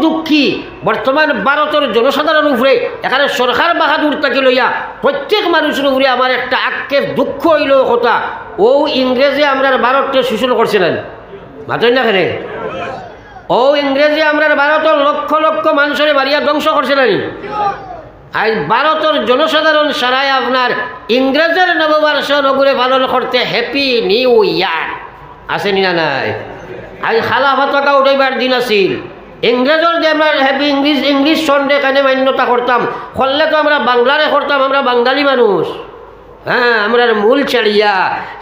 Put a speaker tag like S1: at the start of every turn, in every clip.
S1: দুঃখী বর্তমান ভারতের জনসাধারণ উপরে এখানে সরকার বাহাদুর তাকে লইয়া প্রত্যেক মানুষের উপরে আমার একটা আক্ষেপ দুঃখ হইল কথা ও ইংরেজি আমরা ভারতকে শোষণ করছিলেন মাতেন না এখানে ও ইংরেজি আমরা ভারতের লক্ষ লক্ষ মানুষের বাড়িয়া ধ্বংস করছিলেন আজ ভারতের জনসাধারণ সারাই আপনার ইংরেজের নববর্ষ নগরে পালন করতে হ্যাপি নিউ ইয়ার আসেনি না নাই আজ খালা ভাতকা উঠাইবার দিন আছিল ইংরেজর যে আমরা হ্যাপি ইংলিশ সন্ডে কানে মান্যতা করতাম করলে তো আমরা বাংলারে করতাম আমরা বাঙালি মানুষ হ্যাঁ আমরা মূল ছাড়িয়া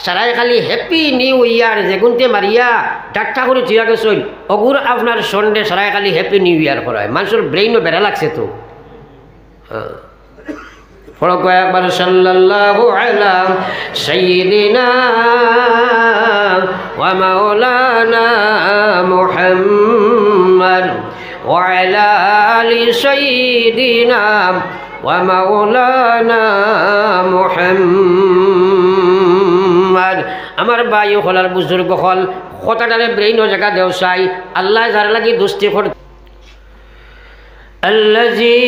S1: সারাই খালি হ্যাপি নিউ ইয়ার যেগুনতে মারিয়া ডাক্তার করে থিয়া গেছিল অগুর আপনার সন্ডে সারাই খালি হ্যাপি নিউ ইয়ার করায় মানুষের ব্রেইনও বেড়া লাগছে তো ফড়ক একবার সাল্লাল্লাহু আলা সাইয়্যিদিনা ওয়া মাওলানা মুহাম্মদ ওয়া আলা আলি সাইয়্যিদিনা ওয়া মাওলানা মুহাম্মদ আমার ভাই হলার বুজুর্গ হল কথাটারে ব্রেইনও জায়গা দেও চাই আল্লাহ যার লাগি দুস্তি করে الذي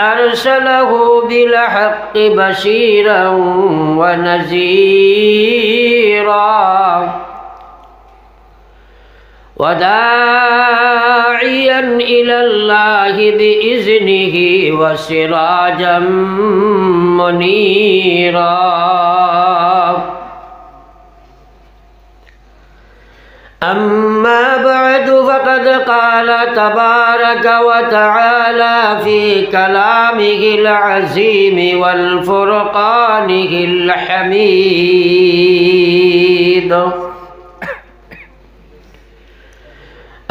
S1: أرسله بالحق بشيرا ونذيرا وداعيا إلى الله بإذنه وسراجا منيرا أما بعد فقد قال تبارك وتعالى في كلامه العظيم والفرقانه الحميد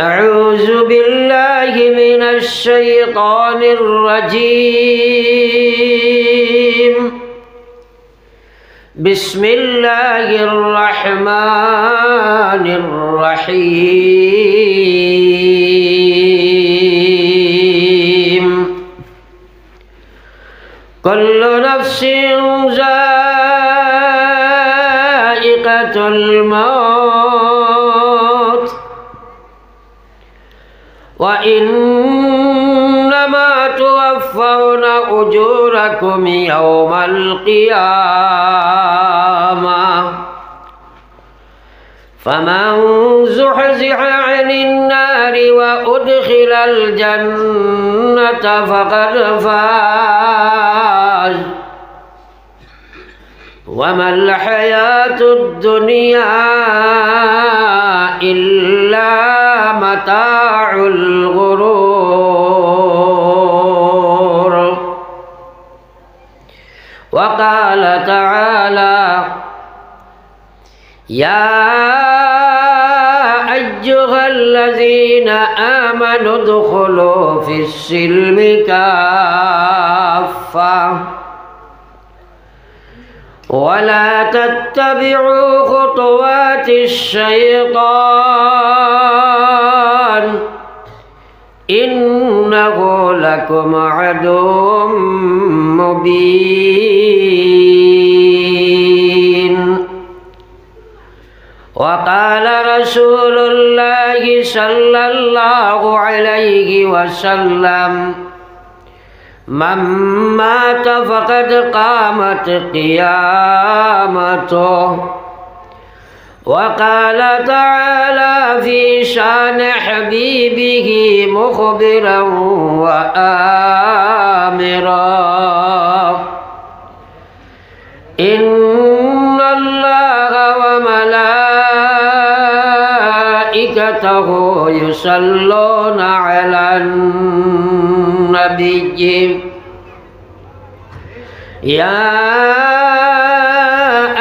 S1: أعوذ بالله من الشيطان الرجيم بسم الله الرحمن الرحيم كل نفس ذائقة الموت وإنما توفون أجوركم يوم القيامة فمن زحزح عن النار وأدخل الجنة فقد فاز وما الحياة الدنيا إلا متاع الغرور وقال تعالى يا أيها الذين آمنوا ادخلوا في السلم كافة ولا تتبعوا خطوات الشيطان إنه لكم عدو مبين وقال رسول الله صلى الله عليه وسلم من مات فقد قامت قيامته وقال تعالى في شان حبيبه مخبرا وآمرا إن الله وملائكته يصلون على النبي يا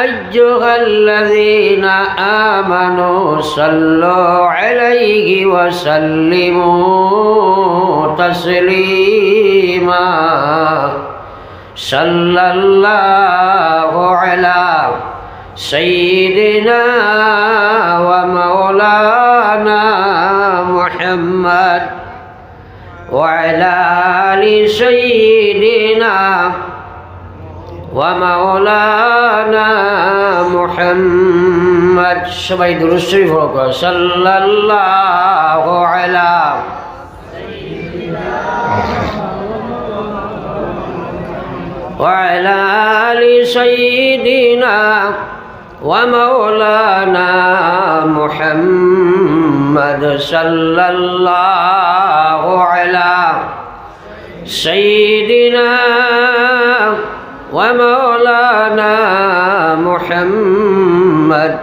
S1: أيها الذين آمنوا صلوا عليه وسلموا تسليما صلى الله على سيدنا ومولانا محمد وعلى آل سيدنا ومولانا محمد সবাই দুরূদ শরীফ পড়ো সাল্লাল্লাহু আলা وعلى آل سيدنا ومولانا محمد صلى الله على سيدنا ومولانا محمد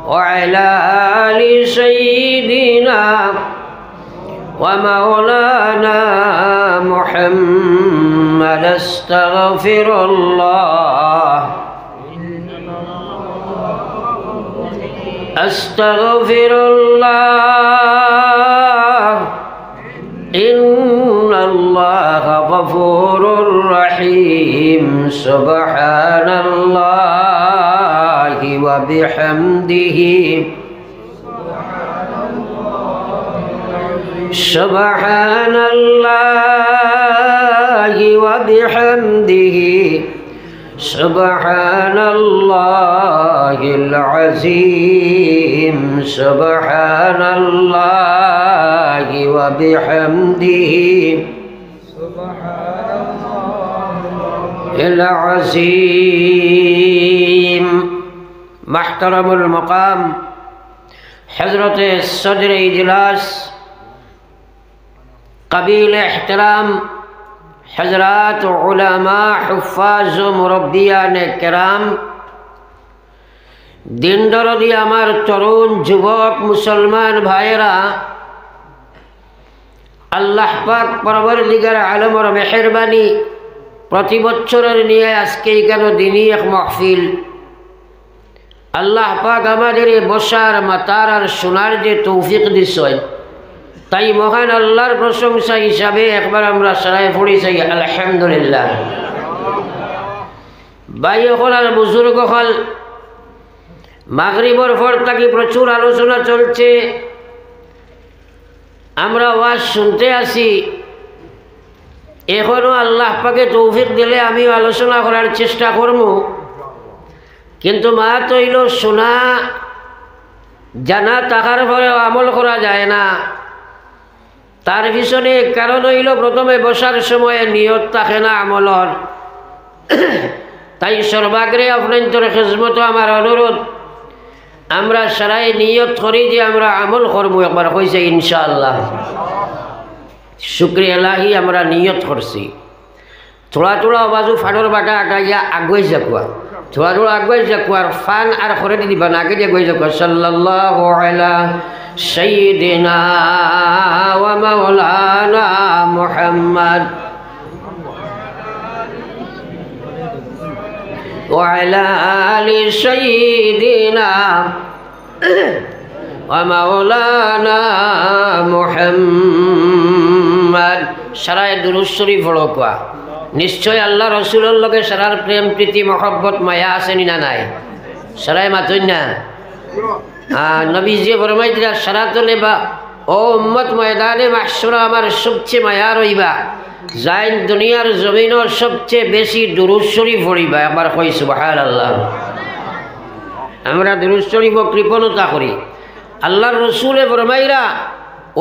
S1: وعلى آل سيدنا ومولانا محمد استغفر الله أستغفر الله إن الله غفور رحيم سبحان الله وبحمده سبحان الله وبحمده سبحان الله العظيم سبحان الله وبحمده سبحان الله العظيم محترم المقام حضرت صدر اجلاس قبیل احترام حضرات علماء حفاظ و مربیان کرام দিন দরদি আমার তরুণ যুবক মুসলমান ভাইয়েরা আল্লাহ পাক পরবর্তীকার আলমের মেহেরবানি প্রতি বছরের নিয়ে আজকে এখানে দিনই এক মাহফিল আল্লাহ পাক আমাদের বসার মাতার আর শোনার যে তৌফিক দিছেন তাই মহান আল্লাহর প্রশংসা হিসাবে একবার আমরা সারাই পড়ি চাই আলহামদুলিল্লাহ। ভাই হল আর বুজুর্গ হল মাগরিবর পর থাকি প্রচুর আলোচনা চলছে, আমরা ওয়াজ শুনতে আসি। এখনো আল্লাহ পাকে তৌফিক দিলে আমিও আলোচনা করার চেষ্টা করব, কিন্তু মা তৈল শোনা জানা থাকার পরেও আমল করা যায় না। তার পিছনে কারণ হইল প্রথমে বসার সময়ে নিয়ত থাকে না আমলর। তাই সর্বাগ্রে আপনার খেজমত আমার অনুরোধ, আমরা সারাই নিয়ত করি যে আমরা আমল করবো। একবার কইছে ইনশাআল্লাহ, শুক্রিয়া এলাহি আমরা নিয়ত করছি। থোড়া থোড়া বাজু ফানোর বাটা আটাইয়া আগুয়াই যাকুয়া, থোড়া থোড়া আগুয়াই যাকুয়ার ফান আর করে দিবা না, আগে দিয়ে গই যাকুয়া সাল্লাল্লাহু আলা সাইয়্যিদিনা ওয়া মাওলানা মুহাম্মদ ওয়া আলা আলি সাইয়্যিদিনা ওয়া মাওলানা মুহাম্মদ। সারায় দুরূদ শরীফ পড়ো কোয়া। নিশ্চয় আল্লাহ রসুলের লগে সারার প্রেম প্রীতি মহব্বত মায়া আসেনি না নাই? সারায় মাতই না। নবীজি ফরমাইছিলা সারা তো নেবা ও উম্মত ময়দানে মাহশরে আমার সবচেয়ে মায়া রইবা, যাই দুনিয়ার জমিনের সবচেয়ে বেশি দুরূদ শরীফ পড়িবা। একবার কই সুবহানাল্লাহ। আমরা দুরূদ শরীফ কৃপণতা করি। আল্লাহর রসুলে ফরমাইরা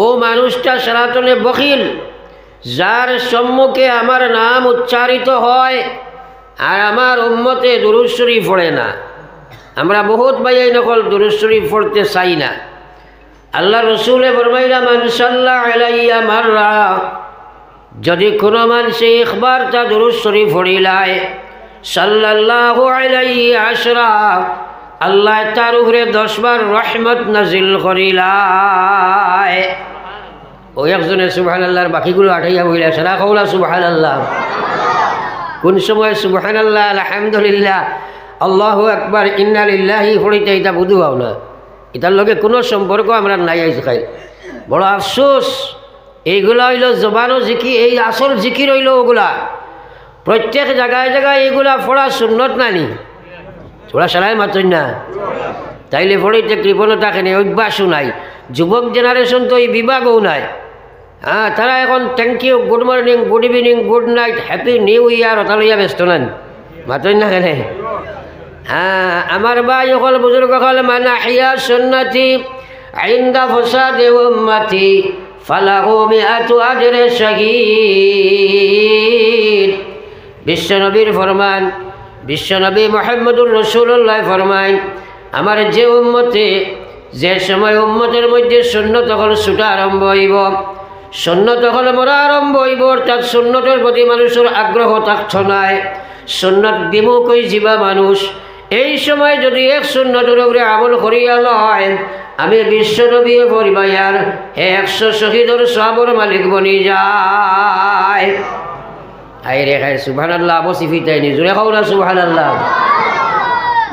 S1: ও মানুষটা সারাতনে বখিল, যার সম্মুখে আমার নাম উচ্চারিত হয় আর আমার উম্মতে দুরূদ শরীফ পড়ে না। আমরা বহুত ভাইয়াই নকল দুরূদ শরীফ পড়তে চাই না। আল্লাহ রসুলে ফরমাইরা মান সাল্লা আলাইয়া মাররা, যদি কোনো মানুষে একবার তা দুরূদ শরীফ পড়িলায় সাল্লাল্লাহু আলাইহি আশরা, আল্লাহ তার উপরে 10 বার রহমত নাজিল করিলায়। ও একজনে সুবহানাল্লাহর বাকিগুলো আঠাইয়া বইলা সারা কওলা সুবহানাল্লাহ। কোন সময় সুবহানাল্লাহ আলহামদুলিল্লাহ আল্লাহু আকবার ইন্না লিল্লাহি পড়িতে এটা বুঝু পাও না, এটার লগে কোনো সম্পর্ক আমরা নাই। আজকাল বড় আফসোস, এইগুলা হইল জবানো জিকি, এই আসল জিকির হইল ওগুলা। প্রত্যেক জায়গায় জায়গায় এইগুলা পড়া সুন্নত নানি, ওরা সারাই মাতই না। তাইলে পড়িতে কৃপণতা কেন, অভ্যাসও নাই। যুবক জেনারেশন তো এই বিভাগও নাই। হ্যাঁ, তারা এখন thank you, good morning, good evening, good night, happy new year ওটা লইয়া ব্যস্ত নেন, মাতই না কেন। হ্যাঁ, আমার ভাই সকল বুজুর্গ সকল মান আহইয়া সুন্নতি ইনদা ফাসাদি উম্মতি ফালাহু মিআতু আজরি শাহীদ। বিশ্বনবীর ফরমান, বিশ্বনবী মুহাম্মদুর রাসূলুল্লাহ ফরমায়, আমার যে উম্মতে যে সময় উম্মতের মধ্যে সুন্নত হল ছুটা আরম্ভ হইব, সুন্নত হল মরা আরম্ভ হইব, অর্থাৎ সুন্নতের প্রতি মানুষের আগ্রহ থাকছ নাই, সুন্নত বিমুখ হয়ে যাবা মানুষ। এই সময় যদি এক সুন্নতের উপরে আমল করিয়া লয়, আমি বিশ্বনবী পরিবায়ার 100 শহীদের সবর মালিক বনি যায়। আই রে খাই সুবহানাল্লাহ, বসিফিতাই নি জোরে খাও না সুবহানাল্লাহ।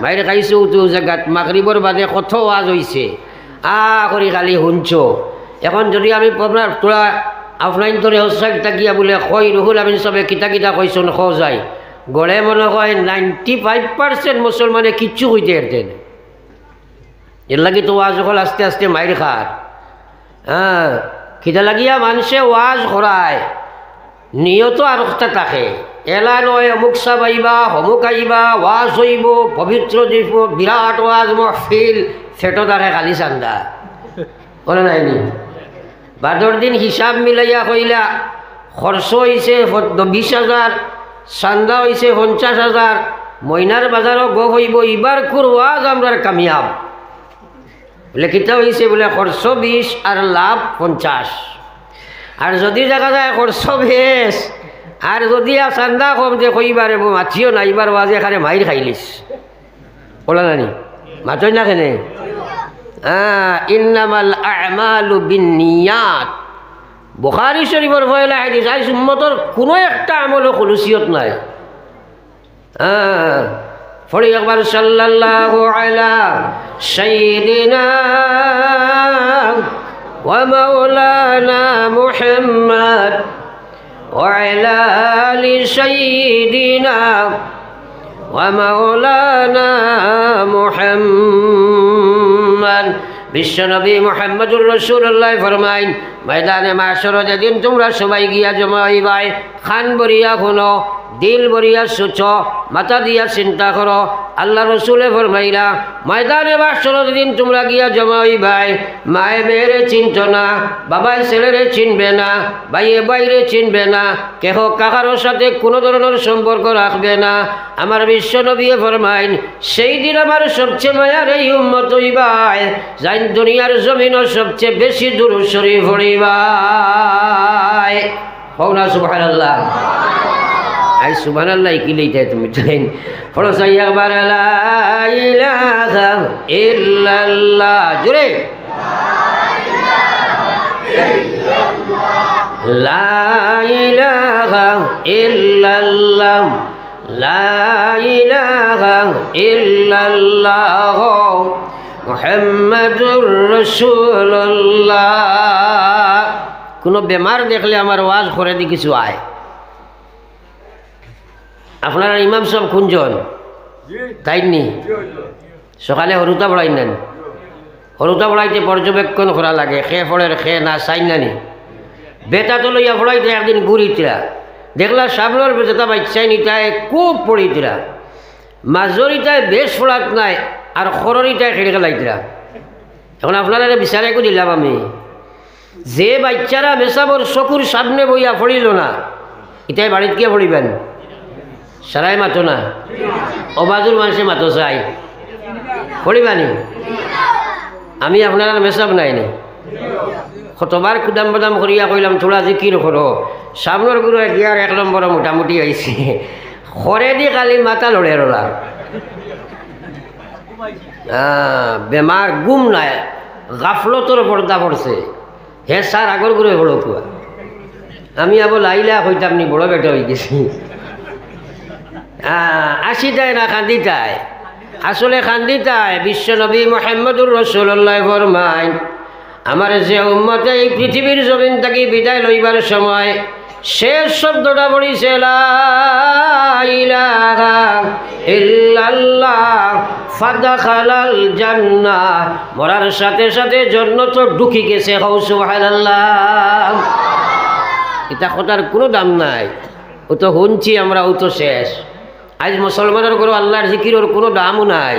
S1: মাইরে খাইছো তো জায়গাত মাগরিবর বাদে কত ওয়াজ হইছে, করি খালি শুনছ। এখন যদি আমি আপনার তোরা আফলাইন তোরে হোসাইড থাকিয়া বলে কই রুহুল আমিন সবে কিতা কিতা কইছন খ যায়, গড়ে মনে হয় 95% মুসলমানে কিচ্ছু কইতে এরতেন। এর লাগি তো ওয়াজ হল আস্তে আস্তে মাইর খার। কিতা লাগিয়া মানুষে ওয়াজ করায় নিয়ত আর একটা থাকে, এলা নয় অমুক সাব আইবা অমুক আইবা ওয়াজ হইব পবিত্র দিব বিরাট ওয়াজ মহফিল, ফেটো থাকে খালি চান্দা বলে নাইনি। বাদর দিন হিসাব মিলাইয়া কইলা খরচ হয়েছে 20,000, চান্দা হয়েছে 50,000, মইনার বাজারও গো হইব ইবার কুর ওয়াজ আমরার কামিয়াব। বলে কিতা হয়েছে, বলে খরচ 20 আর লাভ 50। আর যদি দেখা যায় খরচ 20 আর যদি চান্দা কম যে কইবারে মাছিও না, এবার ওয়াজ এখানে মাইর খাইলিস বলা নানি মাতই না কেনে। ইন্নামাল আমালু বিন্নিয়াত, বুখারী শরীফের পয়লা হাদিস। আজ উম্মতের কোনো একটা আমলও খুলুসিয়ত নাই। পড়ি একবার সাল্লাল্লাহু আলা সাইয়্যিদিনা ওয়া মাওলানা মুহাম্মদ ওয়া আলা আলি সাইয়্যিদিনা ওয়া মাওলানা মুহাম্মদ। বিশ্বনবী মুহাম্মদুর রাসূলুল্লাহ ফরমাইন, ময়দানে মাশর যেদিন তোমরা সবাই গিয়া জমা হইবাই, খান বরিয়া শুনো, দিল বরিয়া সুচ, মাথা দিয়া চিন্তা করো। আল্লাহ রসুলে ফরমাইলা, ময়দানে মাশর যেদিন তোমরা গিয়া জমা হইবাই, মায়ে মেয়েরে চিনত না, বাবাই ছেলেরে চিনবে না, ভাইয়ে বাইরে চিনবে না, কেহ কাকারোর সাথে কোনো ধরনের সম্পর্ক রাখবে না। আমার বিশ্বনবী ফরমাইন, সেই দিন আমার সবচেয়ে মায়ার এই উম্মত হইবাই যাই দুনিয়ার জমিনও সবচেয়ে বেশি দুরূদ শরীফ পড়িবাই। হও না সুবহানাল্লাহ। আই সুবহানাল্লাহ কি লইতে তুমি জানেন, পড়ো সাই একবার লা ইলাহা ইল্লাল্লাহ, জোরে লা ইলাহা ইল্লাল্লাহ, লা ইলাহা ইল্লাল্লাহ মুহাম্মাদুর রাসূলুল্লাহ। কোনো বেমার দেখলে আমার ওয়াজ করে দি কিছু আয়। আপনারা ইমাম সব কোনজন তাইনি? সকালে হরুতা পড়াই নেন, হরুতা পড়াইতে পর্যবেক্ষণ করা লাগে, খে ফলের খে না চাই নানি। বেটা তো লইয়া পড়াইতে একদিন ঘুরিতরা দেখলা সামনের বেটা বাচ্চাই নিতায় খুব পড়িতরা, মাজরিতায় বেশ পড়াত নাই আর খররিতায় খেলে খেলাইতরা। এখন আপনারা বিচারে করে দিলাম আমি, যে বাচ্চারা মেসাবর চকুর সামনে বইয়া পড়িল না, এটাই বাড়িতে গিয়ে পড়িবেন। সারাই মাতো না, অবাজুর মানুষে মাতো চাই পড়িবানি। আমি আপনার মেসাব নাই নি, কতবার কুদাম বাদাম করিয়া কইলাম থোড়া জিকির করো, সামনের গুরু গিয়ার 1 নম্বর মোটামুটি হয়েছে, খরে দি কালি মাথা লড়ে রলা। বেমার গুম নাই, গাফলতর পর্দা পড়ছে। হে স্যার আগর গুরু বড় কুয়া, আমি আবার লাইলা হইতাম নি, বড় বেটা হয়ে গেছি। আসিতায় না কান্দিতায়, আসলে কান্দিতায়। বিশ্বনবী মুহাম্মদুর রাসূলুল্লাহ ফরমাইন, আমার যে উম্মতে এই পৃথিবীর জমিন থেকে বিদায় লইবার সময় শেষ শব্দটা বলিছে লা ইলাহা ইল্লাল্লাহ ফাদখালাল জান্নাহ, মরার সাথে সাথে জান্নাত ঢুকি গেছে। হও সুবহানাল্লাহ। এটা কথার কোনো দাম নাই, ও তো শুনছি আমরা, ও তো শেষ। আজ মুসলমানের ঘরে আল্লাহর জিকিরের কোনো দামও নাই।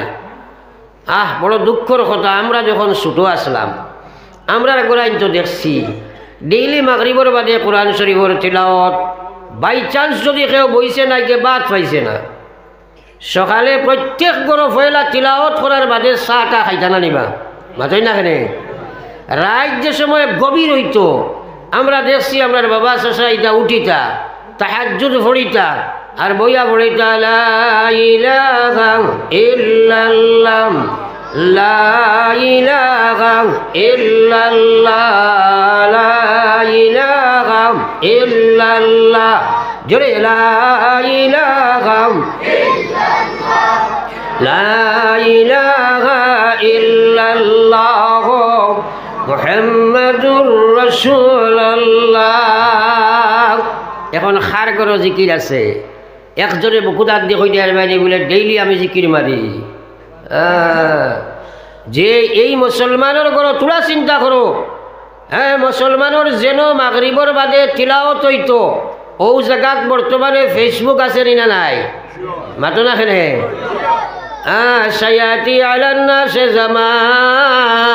S1: বড় দুঃখের কথা, আমরা যখন ছোটো আসলাম আমরা গোড়াইন তো দেখছি ডেইলি মাগরিবর বাদে কোরআন শরীফের তিলাওয়াত বাই চান্স যদি কেউ বইছে না কে বাদ পাইছে না, সকালে প্রত্যেক গরো ফয়লা তিলাওয়াত করার বাদে চাটা খাইতা না নিবা, মাতই না কেনে। রাত যে সময় গভীর হইতো, আমরা দেখছি আমার বাবা চাচা ইটা উঠিতা তাহাজ্জুদ পড়িতা আর বইয়া পড়িতা লা ইলাহা ইল্লাল্লাহ লা ইলাহা ইল্লাল্লাহ লা ইলাহা ইল্লাল্লাহ, জোরে লা ইলাহা ইল্লাল্লাহ লা ইলাহা ইল্লাল্লাহ মুহাম্মাদুর রাসূলুল্লাহ। এখন খার করো জিকির আছে, একজনে বুকুদার দিয়ে কই দেয়ার বাইরে বলে ডেইলি আমি জিকির মারি। যে এই মুসলমানের করো তোরা চিন্তা করো, হ্যাঁ মুসলমানের যেন মাগরিবর বাদে তিলাওয়াত হইতো, ও জায়গাত বর্তমানে ফেসবুক আছে না নাই, মাতো না খেনে। সায়াতি আলান নাসে জামান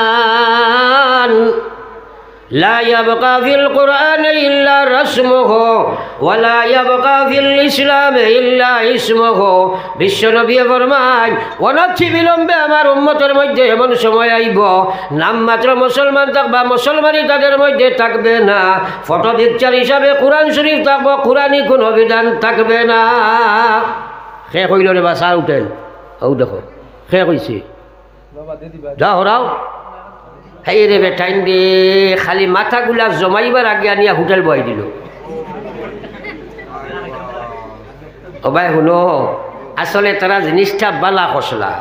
S1: لا يبقى في القرآن إلا رسمه ولا يبقى في الإسلام إلا اسمه। বিশ্বনবী ফরমান অনতি বিলম্বে আমার উম্মতের মধ্যে এমন সময় আইব নামমাত্র মুসলমান থাকবা, মুসলমানই তাদের মধ্যে থাকবে না। ফটো পিকচার হিসাবে কোরআন শরীফ থাকবো, কোরআনই কোন অভিধান থাকবে না। সে কইল রে বাসা উঠেন, ও দেখো সে কইছি যা হরাও হাই রে বেটাইন দে, খালি মাথাগুলা জমাইবার আগে আনিয়া হোটেল বয়াই দিল। ও ভাই শুনো, আসলে তারা জিনিসটা বালা খসলা,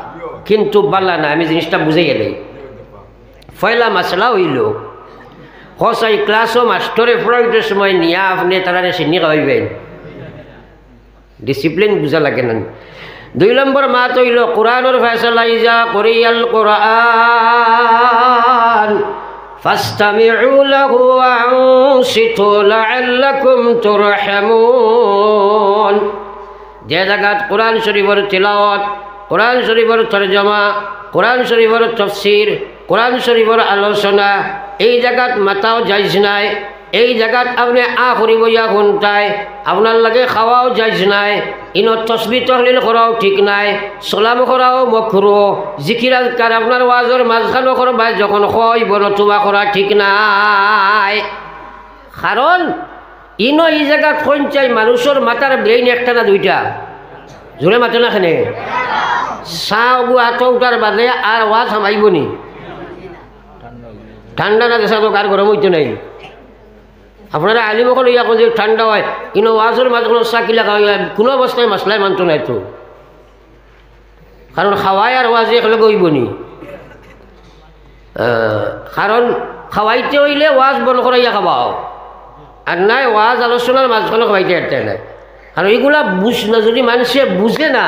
S1: কিন্তু বালা না, আমি জিনিসটা বুঝাইয়া দেই। পয়লা মশলা হইল হসাই ক্লাসও মাস্টরে পড়াইতে সময় নিয়া আপনি তারা চিনি খাওয়াইবেন, ডিসিপ্লিন বুঝা লাগে না। 2 নম্বর মাত হইল কোরআনের ফয়সালা ইজা করিয়াল কোরআন ফাসতামিউ লাহু ওয়া আনসিতু লাআল্লাকুম তুরহামুন। যে জায়গাত কোরআন শরীফের তিলাওয়াত, কোরআন শরীফের তরজমা, কোরআন শরীফের তাফসীর, কোরআন শরীফের আলোচনা, এই জায়গাত মাতাও যাইজ নাই। এই জায়গাত আপনি আখরি বইয়া শুনতাই, আপনার লাগে খাওয়াও যাইজ নাই। ইনো তসবিহ তহলিল করাও ঠিক নাই, সালাম করাও মকরু, জিকির আজকার আপনার ওয়াজের মাঝখানো করবাই যখন হয় বলতুবা করা ঠিক নাই। কারণ ইনো এই জায়গাত কোন চাই মানুষের মাথার ব্রেইন একটা না দুইটা, জোরে মাথে না খানে চাহ হাত উঠার বাদে আর ওয়াজ হামাইব নি, ঠান্ডা না দেশা তো কার গরম হইতে নাই। আপনারা আলিমকল ইয়া যে ঠান্ডা হয়, কিন্তু ওয়াজের মাঝে কোনো চাকিলা খাওয়া কোনো অবস্থায় মাসলাই মানত নাই তো, কারণ খাওয়াই আর ওয়াজে একেলগে হইব নি। কারণ খাওয়াইতে হইলে ওয়াজ বন করাইয়া খাওয়াও, আর নাই ওয়াজ আলোচনার মাঝখানে খাওয়াইতে একটা নাই। কারণ এইগুলা বুঝ না, যদি মানুষে বুঝে না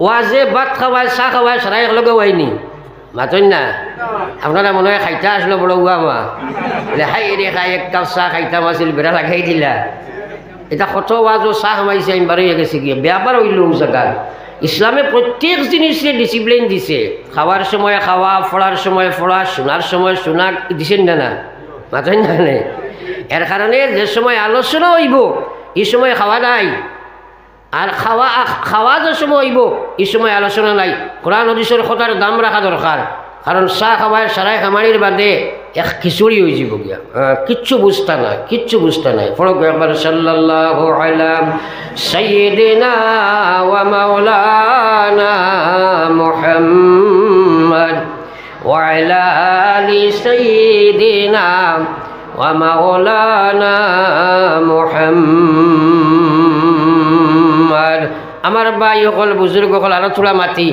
S1: ওয়াজে ভাত খাওয়ায় চাহ খাওয়ায় সারাই একেলগে হয়নি, মাতন না। আপনারা মনে হয় খাইতা আসলো বড় উয়া মা বলে হাই রে খাই এক কাপ চাহ খাইতাম আছিল, বেড়া লাগাই দিলা। এটা কত ওয়াজও চাহ মাইছে আমি বারো গেছে গিয়ে ব্যাপার হইল জায়গার। ইসলামে প্রত্যেক জিনিসে ডিসিপ্লিন দিছে, খাওয়ার সময় খাওয়া, পড়ার সময় পড়া, শোনার সময় শোনা দিছেন না না, মাতন না। এর কারণে যে সময় আলোচনা হইব এই সময় খাওয়া নাই, আর খাওয়া যে সময় হইব এই সময় আলোচনা নাই। কোরআন হাদিসের কথার দাম রাখা দরকার, কারণ চাহ খাওয়ায় সারাই খামারির বাদে এক খিচুড়ি হয়ে যাব গিয়া, কিচ্ছু বুঝতা না, কিচ্ছু বুঝতা নাই। পড়ো একবার সাল্লাল্লাহু আলা সাইয়্যিদিনা ওয়া মাওলানা মুহাম্মদ ওয়া আলা আলি সাইয়্যিদিনা ওয়া মাওলানা মুহাম্মদ। আমার ভাই সকল বুজুর্গ সকল আরো থোড়া মাতি,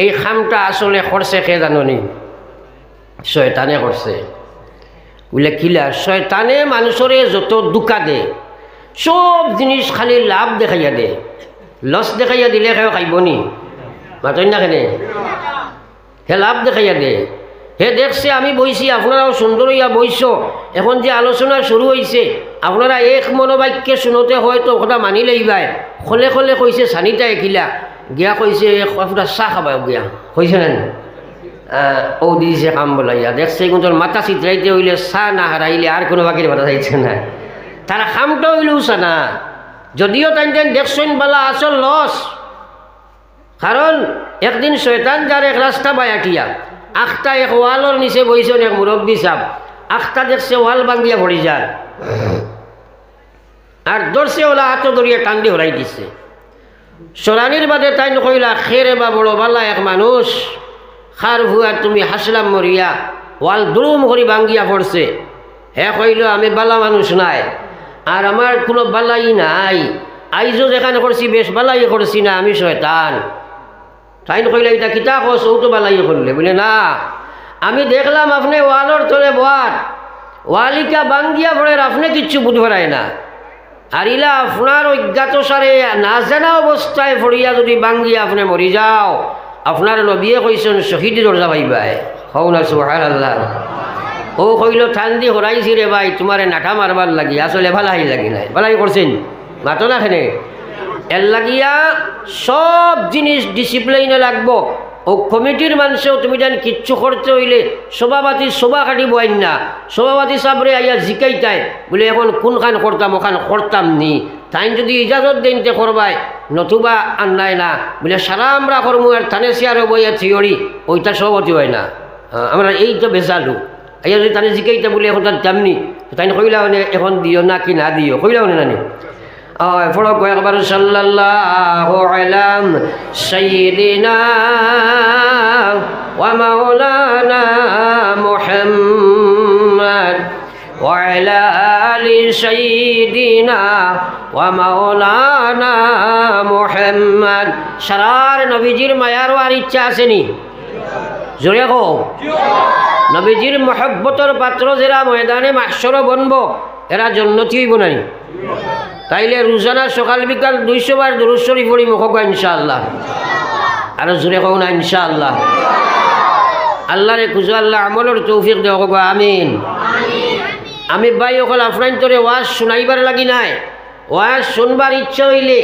S1: এই খামটা আসলে করছে কে জাননি? শয়তানে করছে। বলে কিলা? শয়তানে মানুষরে যত দুকা দে, সব জিনিস খালি লাভ দেখাইয়া দে, লস দেখাইয়া দিলে কেউ খাইবনি, মাতই না কেনে? হে লাভ দেখাইয়া দে। হে দেখছে আমি বইছি, আপনারাও সুন্দর হইয়া বইছ, এখন যে আলোচনা শুরু হয়েছে আপনারা এক মনোবাক্যে শুনোতে হয়তো কথা মানি লইবাই। খলে খলে কইছে চানিটা একিলা গিয়া কইছে আপনার চাহ খাবা গিয়া কইছে না ও দিছে কাম বলাইয়া দেখছে কিন্তু মাথা চিত্রাইতে হইলে চাহ না হারাইলে আর কোনো বাকির মাথা যাইছে না। তারা খামটা হইলেও চা না, যদিও তাই দেখছেন বালা আসল লস, কারণ একদিন শয়তান যার এক রাস্তা বায়াটিয়া আখটা এক ওয়ালর নিচে বইছেন এক মুরব্বী সাহ, আখটা দেখছে ওয়াল ভাঙ্গিয়া ভরি যার, আর দর্শে ওলা হাত ধরিয়া কান্দি হরাই দিছে। সরানির বাদে তাই কইলা, খেরে বা বড় বালা এক মানুষ, খার ভুয়া তুমি হাসলাম মরিয়া, ওয়াল দুরুম করি ভাঙ্গিয়া পড়ছে। হে কইল, আমি বালা মানুষ নাই, আর আমার কোনো বালাই নাই, আইজো যেখানে করছি বেশ বালাই করছি না, আমি শয়তান। তাই কইলা, এটা কিতা কস, ও তো বালাই করলে। বলে না, আমি দেখলাম আপনি ওয়ালর তলে বাত ওয়ালিকা ভাঙ্গিয়া পড়ে, আপনি কিচ্ছু বুঝ পারায় না, আর ইলা আপনার অজ্ঞাত সারে না জানা অবস্থায় পড়িয়া যদি ভাঙ্গিয়া আপনি মরি যাও, আপনার নবিয়ে কইছেন শহীদ দরজা পাইবাই। হও না সুবহানাল্লাহ। ও কইল, ঠান্দি হরাইছি রে ভাই, তোমারে নাঠা মারবার লাগি, আসলে ভালাই লাগি নাই, ভালাই করছেন মাতো না খেনে। এর লাগিয়া সব জিনিস ডিসিপ্লিনে লাগবো। ও কমিটির মানুষেও তুমি যেন কিচ্ছু করতে হইলে সভাপাতি সভা কাটিব আইন না, সভাপাতি সাবরে আইয়া জিকাইতাই বলে এখন কোনখান করতাম ওখান করতাম নি, তাই যদি ইজাজত দিনতে করবাই, নতুবা আন্নায় না বলে সারা আমরা করবো, আর থানে চেয়ারে বইয়া থিওরি, ওইটা সভাপতি হয় না। আমরা এই তো বেজালু আইয়া যদি তানে জিকাইতে বলে এখন তার দামনি, তাই কইলা এখন দিও না কি না দিও, কইলা নানি ফড়ক একবার সাল্লাল্লাহু আলা সাইয়্যিদিনা ওয়া মাওলানা মুহাম্মদ ওয়া আলা আলি সাইয়্যিদিনা ওয়া মাওলানা মুহাম্মদ। সারার নবীজির মায়ার আর ইচ্ছা আসেনি? জোরে কও। নবীজির মহব্বতর পাত্র যারা ময়দানে মাহশর বনব, এরা জান্নাতি হইব নাই? তাইলে রোজানা সকাল বিকাল 200 বার দুরূদ শরীফ পড়ি মুখক ইনশাআল্লাহ। আর জোরে কও না ইনশাআল্লাহ। আল্লাহ রে খুঁজো, আল্লাহ আমলের তৌফিক দেও, আমিন। আমি ভাই অকল আফরাইন তোরে ওয়াজ শুনাইবার লাগি নাই, ওয়াজ শুনবার ইচ্ছা হইলে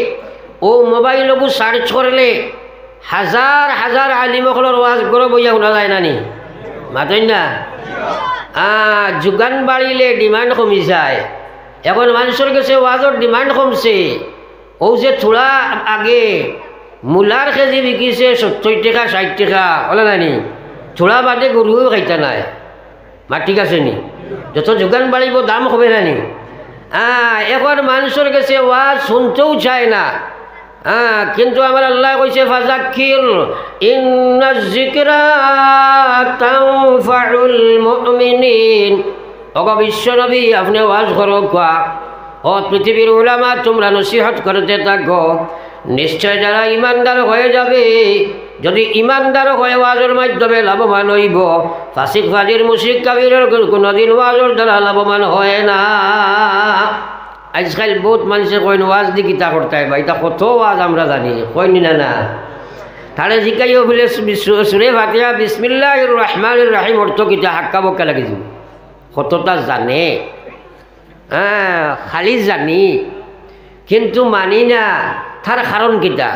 S1: ও মোবাইলকু সার্চ করলে হাজার হাজার আলিম অকলের ওয়াজ গড় বইয়া শোনা যায় নানি, মাতই না? যোগান বাড়িলে ডিমান্ড কমি যায়। এখন মানুষের কাছে ওয়াজের ডিমান্ড কমছে। ও যে থোড়া আগে মূলার কেজি বিকিছে 70 টাকা 60 টাকা, বলে নানি? থোড়া বাদে গরুও খাইতা নাই, মা ঠিক আছে নি? যত যোগান বাড়িব দাম হবে নানি? এখন মানুষের কাছে ওয়াজ শুনতেও চায় না। কিন্তু আমার আল্লাহ কইছে, ফাযাক্কির ইন্নাজ যিকরা তানফাউল মুমিনিন। ওগো বিশ্ব নবী, আপনি ওয়াজ করো, কোয়া ও পৃথিবীর উলামা, তোমরা নসিহত করতে থাকো। নিশ্চয় যারা ইমানদার হয়ে যাবে, যদি ইমানদার হয়ে ওয়াজের মাধ্যমে লাভবান হইব, ফাসিক ফাজির মুশরিক কাফিরের কোনোদিন ওয়াজের দ্বারা লাভবান হয় না। আজকাল বহুত মানুষে কইন ওয়াজ দি কিতা করতে হয়, এটা কত ওয়াজ আমরা জানি, কইনি না না? তাহলে জিকাইও বলে সুরে ফাতিহা বিসমিল্লাহির রহমানির রহিম অর্থ কিতা হাক্কা বক্কা লাগিছিল, কতটা জানে? খালি জানি কিন্তু মানি না। তার কারণ কিতা?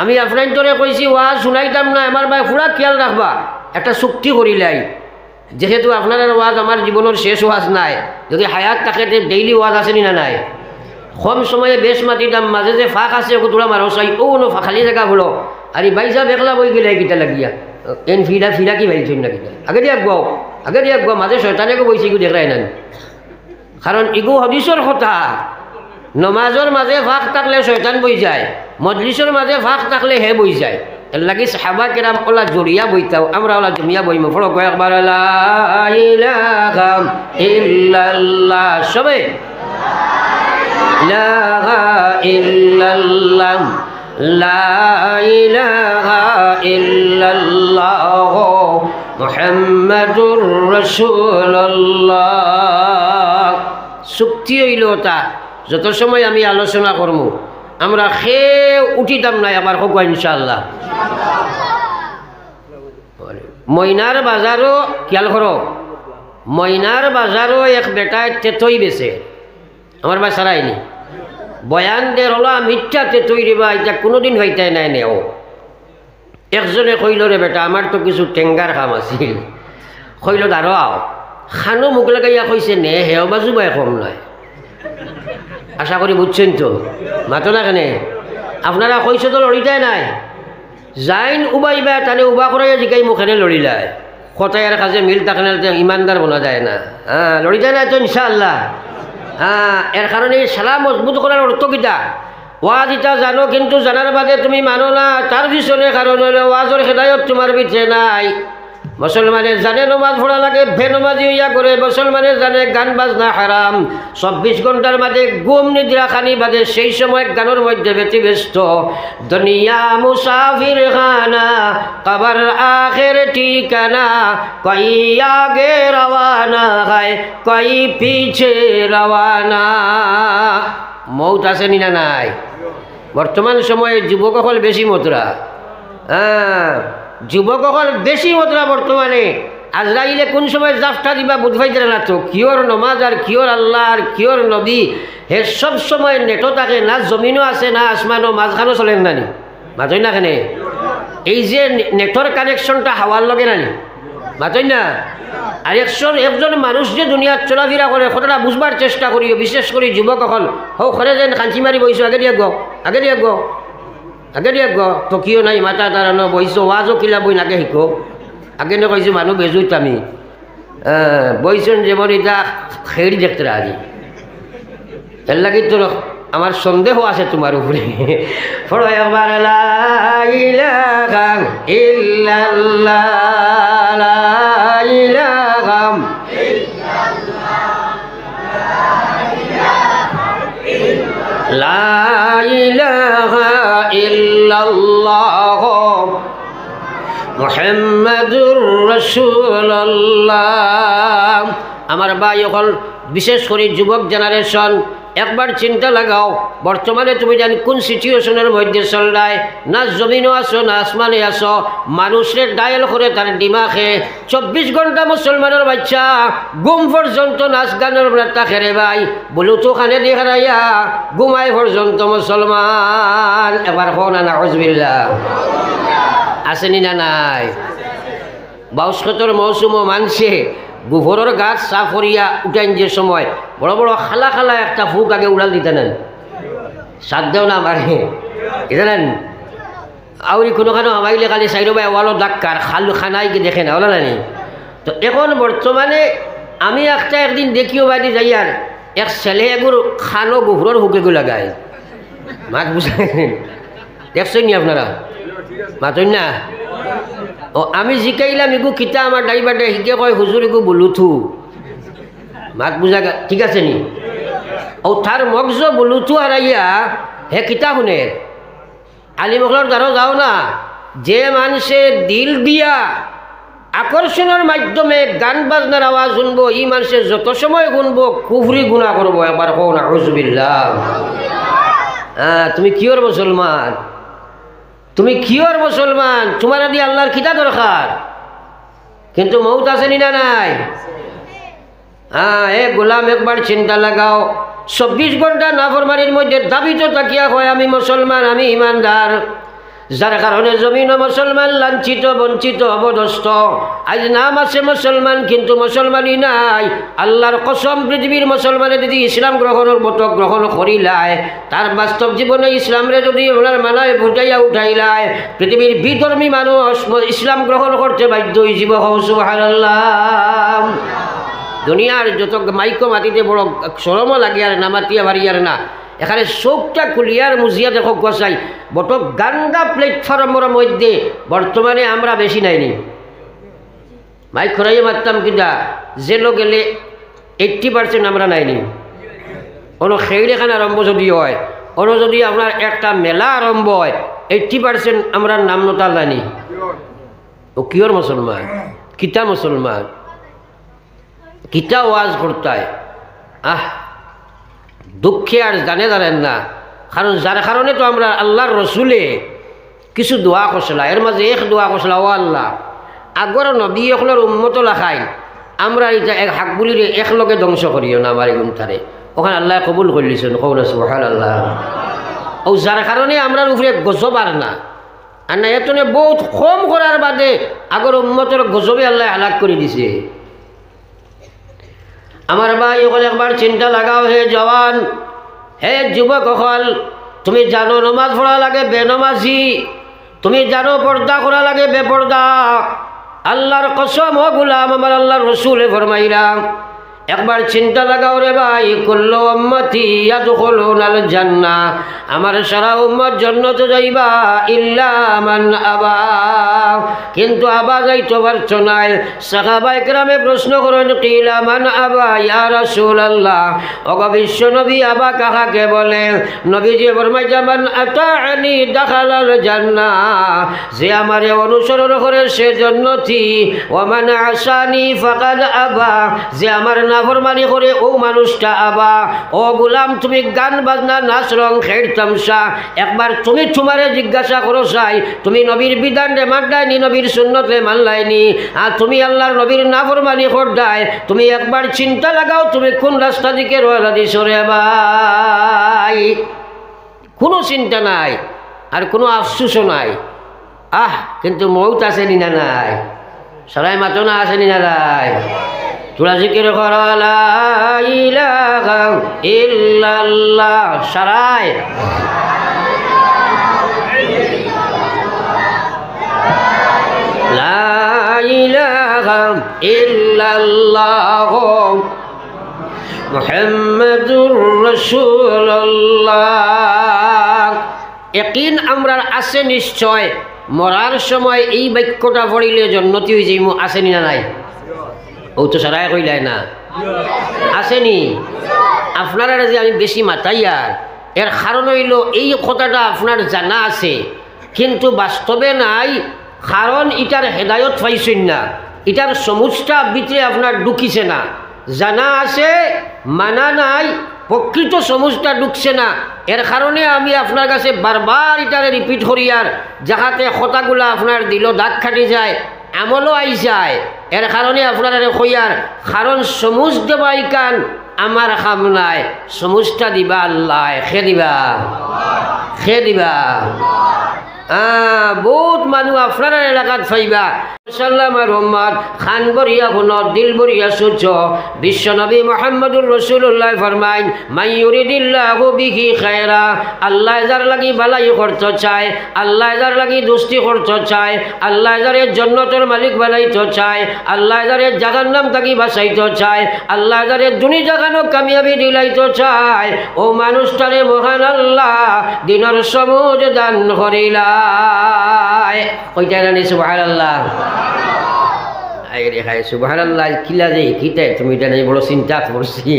S1: আমি আপনার তোরে কইছি ওয়াজ শুনাইতাম না, আমার ভাই পুরা খেয়াল রাখবা, একটা চুক্তি করিলাই, যেহেতু আপনার ওয়াজ আমার জীবনের শেষ ওয়াজ নাই, যদি হায়াত থাকে ডেইলি ওয়াজ আসেনি না নাই? কম সময়ে বেশ মাতি দাম, মাঝে যে ফাঁক আছে তোরা মারো চাই, ও নো খালি জায়গা হলো, আর এই বাইসা বেকলা বই গেলে কিতা লাগিয়া এন ফিরা ফিরা কি ভাইছেন না কিতা? আগে দিয়ে আগুয়াও, আগে দিয়ে আগুয়া, মাঝে শয়তানেকে বইছে এগুলো দেখাই না, কারণ ইগু হদিসর কথা। নমাজের মাঝে ফাঁক থাকলে শয়তান বই যায়, মজলিসের মাঝে ফাঁক থাকলে হে বই যায়। এর লাগি সাহাবা কেরাম ওলা জড়িয়া বইতাও, আমরা ওলা জমিয়া বইম। ফলো কয়েকবার লা ইলাহা ইল্লাল্লাহ, সবে লা ইল্লাল্লাহ, লা ইলাহা ইল্লাল্লাহ মুহাম্মাদুর রাসূলুল্লাহ। চুক্তি হইল তা যত সময় আমি আলোচনা করবো, আমরা সে উঠিতাম নাই আমার হোক ইনশাআল্লাহ। মইনার বাজারও খেয়াল করো, মইনার বাজারও এক বেটায় তেতই বেছে, আমার বা সারাইনি বয়ান দে হলো মিথ্যা তেতই রে বা, এটা কোনোদিন হইতে নাই নেও। একজনে কইল, রে বেটা আমার তো কিছু টেঙ্গার কাম আছিল, কইল দাঁড়াও, খানো মুখ লাগাইয়া কইছে নে হেও বাজু বাই কম নয়। আশা করি বুঝছেন তো, মাতো না কেন আপনারা কইস তো লড়িটাই নাই, যাইন উবাইবা তানে উবা করাইয়া জিকাই মুখেনে লড়িলায়, কথায়ার কাজে মিল থাকলে ইমানদার বনা যায় না। হ্যাঁ, লড়িটাই নাই তো ইনশাআল্লাহ। হ্যাঁ, এর কারণে সালা মজবুত করার অর্থ কিতা, ওয়াজ ইটা জানো কিন্তু জানার বাদে তুমি মানো না, তার পিছনে কারণ হলো ওয়াজের হেদায়ত তোমার ভিতরে নাই। মুসলমানে জানে নমাজ পড়া লাগে, বেনমাজি হইয়া করে। মুসলমানে জানে গান বাজনা হারাম, 24 ঘন্টার মাঝে ঘুম নিদ্রা খানি বাদে, সেই সময় গানের মধ্যে ব্যতিব্যস্ত। দুনিয়া মুসাফির খানা, কবর আখের ঠিকানা, কই আগে রওয়ানা হয়, কই পিছে রওয়ানা। মৌত আছে না নাই? বর্তমান সময়ে যুবকসকল বেশি মতরা। হ্যাঁ, যুবকসকল বেশি মতরা বর্তমানে। আজরাইলে কোন সময় জাফটা দিবা বুধবাই দিলে না তো, কিয়র নমাজ আর কিয়র আল্লাহ আর কিয়র নবী, হে সব সময় নেটও থাকে না, জমিনও আছে না আসমানও, মাঝখানও চলেন নানি মাতই না কেনে। এই যে নেটর কানেকশনটা হাওয়ার লগে নানি মাতই না। আর একজন মানুষ যে দুনিয়াত চলাফেরা করে কথাটা বুঝবার চেষ্টা করিও, বিশেষ করে যুবকসকল। হোক খরে যেন কাঞ্চি মারি বইছো, আগে দিয়ে গো, আগে দিয়ে গো, আগে দিয়ে গো, তো কিয় নাই মাতা তারানো বইছো, ওয়াজও কিলা বই নাগে শিকো। আগে নে কইছো মানুহ বেজুত আমি বইছেন যেমন এটা খেড়ি দেখতে আজি। এর লাগি তো আমার সন্দেহ আছে তোমার উপরে। পড়ো একবার লা ইলাহা ইল্লাল্লাহ, লা ইলাহা লা ইলাহা ইল্লাল্লাহ মুহাম্মাদুর রাসূলুল্লাহ। আমার ভাই অকল বিশেষ করে যুবক জেনারেশন, একবার চিন্তা লাগাও, বর্তমানে তুমি জানি কোন সিচুয়েশনের মধ্যে চলরায়, না জমিনও আসো না আসমানে আসো, মানুষের ডায়াল করে তার দিমাগে 24 ঘন্টা মুসলমানের বাচ্চা ঘুম পর্যন্ত নাচ গানের রাত্তা খেরে ভাই, বলুতো খানে দিয়ে হারাইয়া ঘুমাই পর্যন্ত মুসলমান। এবার হো না নাউজুবিল্লাহ, আসেনি না নাই? বাউসখতর মৌসুমও মানছে গোবরের গাছ সাফ করিয়া উঠাইন যে সময় বড় বড় খালা খালা একটা ফুক আগে উড়াল দিতে নেন, সাত দেও না মারে জানেন। আউরি কোনোখানে আমাইলে খালি সাইড বাই ওয়ালো ডাক্কার খালু খানাই কি দেখে না, ওলা নানি। তো এখন বর্তমানে আমি একটা একদিন দেখিও বাড়ি যাই, আর এক ছেলে এগুর খানো গোবরের হুকেগু লাগায়, মাছ বুঝাইন দেখছেন নি আপনারা? মাতই না। ও আমি জিকাইলাম এগু কিতা, আমার ড্রাইভারটা শিকে কয় হুজুর এগু বলুথু, মাত বুঝা ঠিক আছে নি? ও তার মগজ বলুথু হারাইয়া হে কিতা শুনে আলিমকলর দ্বারা যাও না, যে মানুষে দিল দিয়া আকর্ষণের মাধ্যমে গান বাজনার আওয়াজ শুনবো, এই মানুষের যত সময় শুনবো কুফরি গুণা করবো। একবার কও না আউযুবিল্লাহ। তুমি কিয়র মুসলমান? তুমি কিয়র মুসলমান? তোমার আদি আল্লাহর কিতা দরকার? কিন্তু মৌত আসেনি না নাই? এ গোলাম একবার চিন্তা লাগাও, 24 ঘন্টা নাফরমানির মধ্যে দাবিত তাকিয়া হয় আমি মুসলমান, আমি ইমানদার, যার কারণে জমিন মুসলমান লাঞ্ছিত বঞ্চিত অবদস্ত। আজ নাম আছে মুসলমান কিন্তু মুসলমানই নাই। আল্লাহর কসম, পৃথিবীর মুসলমানে যদি ইসলাম গ্রহণের মতো গ্রহণ করিলায়, তার বাস্তব জীবনে ইসলামরে যদি ওনার মানায় বুঝাইয়া উঠাইলায়, পৃথিবীর বিধর্মী মানুষ ইসলাম গ্রহণ করতে বাধ্য হইব। সুবহানাল্লাহ। দুনিয়ার যত মাইকো মাটিতে বড় শরমও লাগে আর নামাতিয়া বাড়িয়ার না, এখানে চোখটা খুলিয়ার মুজিয়া দেখো গছাই বট গান্দা প্ল্যাটফর্মের মধ্যে বর্তমানে আমরা বেশি নাইনি। মাইক খরাইয়ে মারতাম কিনা জেলও গেলে 80% আমরা নাইনি। কোনো খেল এখানে আরম্ভ যদি হয়, কোনো যদি আপনার একটা মেলা আরম্ভ হয়, 80% আমরা নাম নতা জানি। ও কিয়র মুসলমান? কিতা মুসলমান? কিতা ওয়াজ করতায়? দুঃখে আর জানেন না, কারণ যার কারণে তো আমরা আল্লাহর রসুলে কিছু দোয়া করছিলা, এর মাঝে এক দোয়া করছিলা, ও আল্লাহ আগর নবী এখনের উন্মত লাখাই আমরা এটা এক হাক বুলিরে একলগে ধ্বংস করিও না আমার গুণটারে। ওখানে আল্লাহ কবুল করলিছেন, কবুল সুবহানাল্লাহ। ও যার কারণে আমরা উপরে গজব আর না, আর না এতনে বহুত কম করার বাদে আগর উন্মতের গজবে আল্লাহ হালাক করে দিছে। আমার ভাই ওখানে একবার চিন্তা লাগাও, হে জওয়ান হে যুবক হল, তুমি জানো নমাজ পড়া লাগে বেনমাজি, তুমি জানো পর্দা করা লাগে বেপর্দা। আল্লাহর কসম ও গুলাম, আমার আল্লাহর রসুলে ফরমাইরা একবার চিন্তা লাগাও রে ভাই, কুল্লু উম্মতি ইয়াদখুলুনাল জান্নাহ, আমার সারা উম্মত জান্নাতে যাইবা ইল্লা মান আবা, কিন্তু আবা যাইতে পারছ নাই। সাহাবায়ে কেরামে প্রশ্ন করেন, কিলা মান আবা ইয়া রাসূলুল্লাহ, ওগো বিশ্ব নবী আবা কাহাকে বলে? নবীজি ফরমাইয়া মান আতাআনি দাখালাল জান্নাহ, যে আমারে অনুসরণ করে সে জান্নাতি, ওয়া মান আসানি ফাকাদ আবা, যে আমার নাফরমানি করে ও মানুষটা আবা। ও গোলাম, তুমি গান বাজনা নাচ রং খের তামসা, একবার তুমি তোমারে জিজ্ঞাসা করো চাই, তুমি নবীর বিধান রে মানলাইনি, নবীর সুন্নত রে মানলাইনি, আর তুমি আল্লাহর নবীর নাফরমানি করদায়, তুমি একবার চিন্তা লাগাও তুমি কোন রাস্তা দিকে রওনা দিছো রে ভাই। কোনো চিন্তা নাই আর কোনো আফসোসও নাই। কিন্তু মৌত আসেনি না নাই? সরাই মাতো না আসেনি না নাই? তোরা জিকির কর লা ইলাহা ইল্লাল্লাহ, সারাই লা ইলাহা ইল্লাল্লাহ মুহাম্মাদুর রাসূলুল্লাহ। ইয়াকিন আমরার আছে নিশ্চয়, মরার সময় এই বাক্যটা পড়িলে জন্নতি হয়ে যাইমু, আসেনি না নাই? ও তো সারাই কইলাই না, আসেনি? আপনারা যে আমি বেশি মাতাইয়ার, এর কারণ হইল এই কথাটা আপনার জানা আছে কিন্তু বাস্তবে নাই, কারণ এটার হেদায়ত পাইছেন না, এটার সমুজটা ভিতরে আপনার ঢুকিছে না। জানা আছে, মানা নাই, প্রকৃত সমুজটা ঢুকছে না। এর কারণে আমি আপনার কাছে বারবার এটারে রিপিট করি, আর যাহাতে কথাগুলা আপনার দিল দাগ খাটি যায়, আমলও আই যায়। এর কারণে আপনারা কইয়ার, কারণ সমুজ দেবাই কান আমার কাম নাই, সমুজটা দিবা আল্লাহ। খে দিবা, খে দিবা। বহুত মানুষ আপনার এলাকাত পাইবা সাল্লামার উম্মত খান বরিয়া হুন দিল বরিয়া সূর্য বিশ্বনবী মুহাম্মদুর রাসূলুল্লাহ ফরমাইন, মান ইউরিদিল্লাহু বিহি খায়রা, আল্লাহ যার লাগি ভালাই করতে চায়, আল্লাহ যার লাগি দুস্তি করতে চায়, আল্লাহ যারে জান্নাতের মালিক বানাইতে চায়, আল্লাহ যারে জাহান্নাম থেকে বাঁচাইতে চায়, আল্লাহ যারে দুনিয়া জাগানো কামিয়াবি দিলাইতে চায়, ও মানুষটারে মহান আল্লাহ দিনের সমুজ দান করিলা। কইটা জানি সুবহানাল্লাহ। আরে হায় সুবহানাল্লাহ, কিলা যে কিতাই তুমি জানি বড় চিন্তা করছি।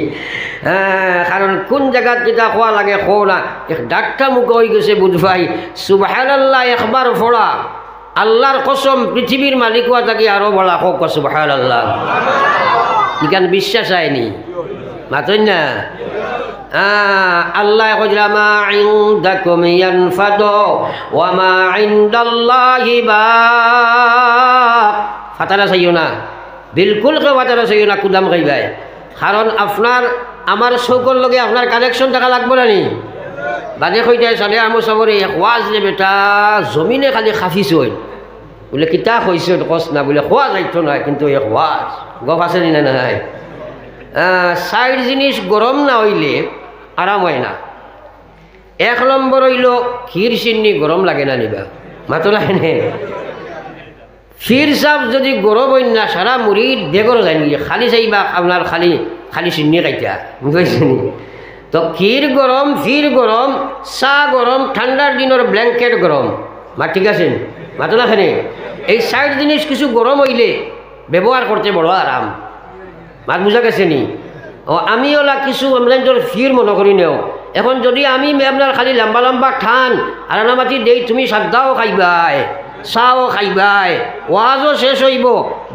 S1: কারণ কোন জায়গাত যেটা খোয়া লাগে খো না, এক ডাক্তার মুখ হয়ে গেছে বুঝবাই। সুবহানাল্লাহ একবার পড়া, আল্লাহর কসম পৃথিবীর মালিক হওয়া থাকি আরো বলা হোক সুবহানাল্লাহ। ইখান বিশ্বাস আয়নি মাতই না। আল্লাহ কইলা মা ইনদাকুম ইয়ানফাদু ওয়া মা ইনদাল্লাহি বাক। ফাতারা চাইও না, বিলকুল কেউ ফাতারা চাইও না, কুদাম খাইবাই। কারণ আপনার আমার চৌকর লগে আপনার কানেকশন থাকা লাগবো না নি? বাদে কইতাই চলে আমার সবরে এক ওয়াজ রে বেটা, জমিনে খালি খাফিছ হই বলে কিতা কইছে কস না বলে খোয়া যাইতো না, কিন্তু এক ওয়াজ গপ আছে নি না নাই? সাইড জিনিস গরম না হইলে আরাম হয় না। এক নম্বর হইল ক্ষীর চিন্নি গরম লাগে না নিবা, মাতো লাগে নে। ক্ষীর চাপ যদি গরম হই না, সারা মুড়ি বেগর যায় নি, খালি চাইবা আপনার খালি খালি চিন্নি খাইতা, বুঝেছি নি? তো ক্ষীর গরম, ফির গরম, চাহ গরম, ঠান্ডার দিনের ব্ল্যাঙ্কেট গরম, মা ঠিক আছে মাতো না খানে। এই সাইড জিনিস কিছু গরম হইলে ব্যবহার করতে বড় আরাম, মাত বুঝা গেছে নি? ও আমি ওলা কিছু অনলাইন ফির মনে করি নেও। এখন যদি আমি আপনার খালি লম্বা লম্বা ঠান আর মাটি দেই, তুমি সাদ্দাও খাইবাই, চাও খাইবাই, ওয়াজও শেষ হইব,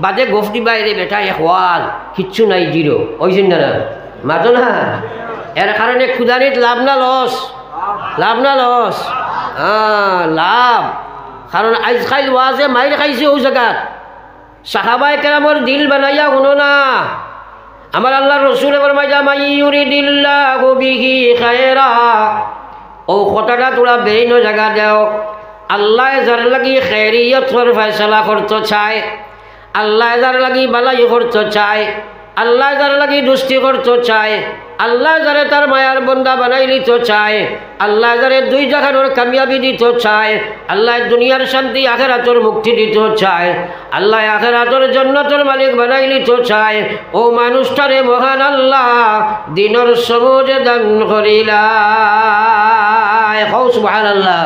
S1: বাদে গফ দিবাই রে বেটা এক ওয়াজ, কিচ্ছু নাই, জিরো। ওইছেন না মাতো না? এর কারণে ক্ষুদানিত লাভ না লস? লাভ না লস? লাভ। কারণ আজকাল ওয়াজে মাইর খাইছে ও জায়গাত, সাহাবায়ে কেরামর দিল বানাইয়া শুনো না। আমার আল্লাহ রসুলে ফরমাইয়া মান ইউরিদিল্লাহু বিহি খায়রা, ও কথাটা তোরা বেইন জায়গা দাও। আল্লাহ যার লাগি খায়রিয়তর ফয়সালা করতে চায়, আল্লাহ যার লাগি বালাই করতে চায়, আল্লাহ যার লাগি দুস্তি করতে চায়, আল্লাহ যারে তার মায়ার বন্দা বানাই লিতে চায়, আল্লাহ যারে দুই জাহানের কামিয়াবি দিতে চায়, আল্লাহ দুনিয়ার শান্তি আখিরাতের মুক্তি দিতে চায়, আল্লাহ আখিরাতের জান্নাতের মালিক বানাই লিতে চায়, ও মানুষটারে মহান আল্লাহ দিনের সবুজ দান করিলা। সুবহানাল্লাহ।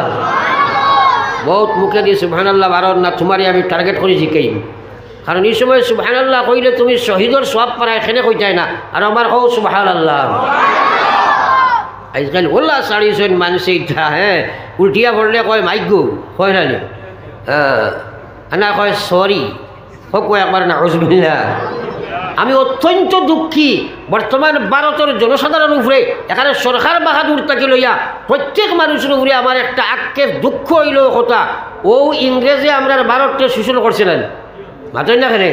S1: বহুত মুখে দিয়ে সুবহানাল্লাহ বারণ না, তোমারই আমি টার্গেট করে শিখাইম, কারণ এই সময় সুবহানাল্লাহ কইলে তুমি শহীদর সওয়াব পারা এখানে কই যায় না। আর আমার কও সুবহানাল্লাহ। আজকাল ওল্লা সাড়িছেন মানুষে ইচ্ছা, হ্যাঁ উল্টিয়া পড়লে কয় মাইগু কয় না, না কয় সরি হোক, কয় একবার না নাউজুবিল্লাহ। আমি অত্যন্ত দুঃখী বর্তমান ভারতের জনসাধারণ উপরে, এখানে সরকার বাহাদুর তাকে লইয়া প্রত্যেক মানুষের উপরে আমার একটা আক্ষেপ দুঃখ হইল কথা, ও ইংরেজি আমরা ভারতকে শোষণ করছিলেন, মাতই না কেন?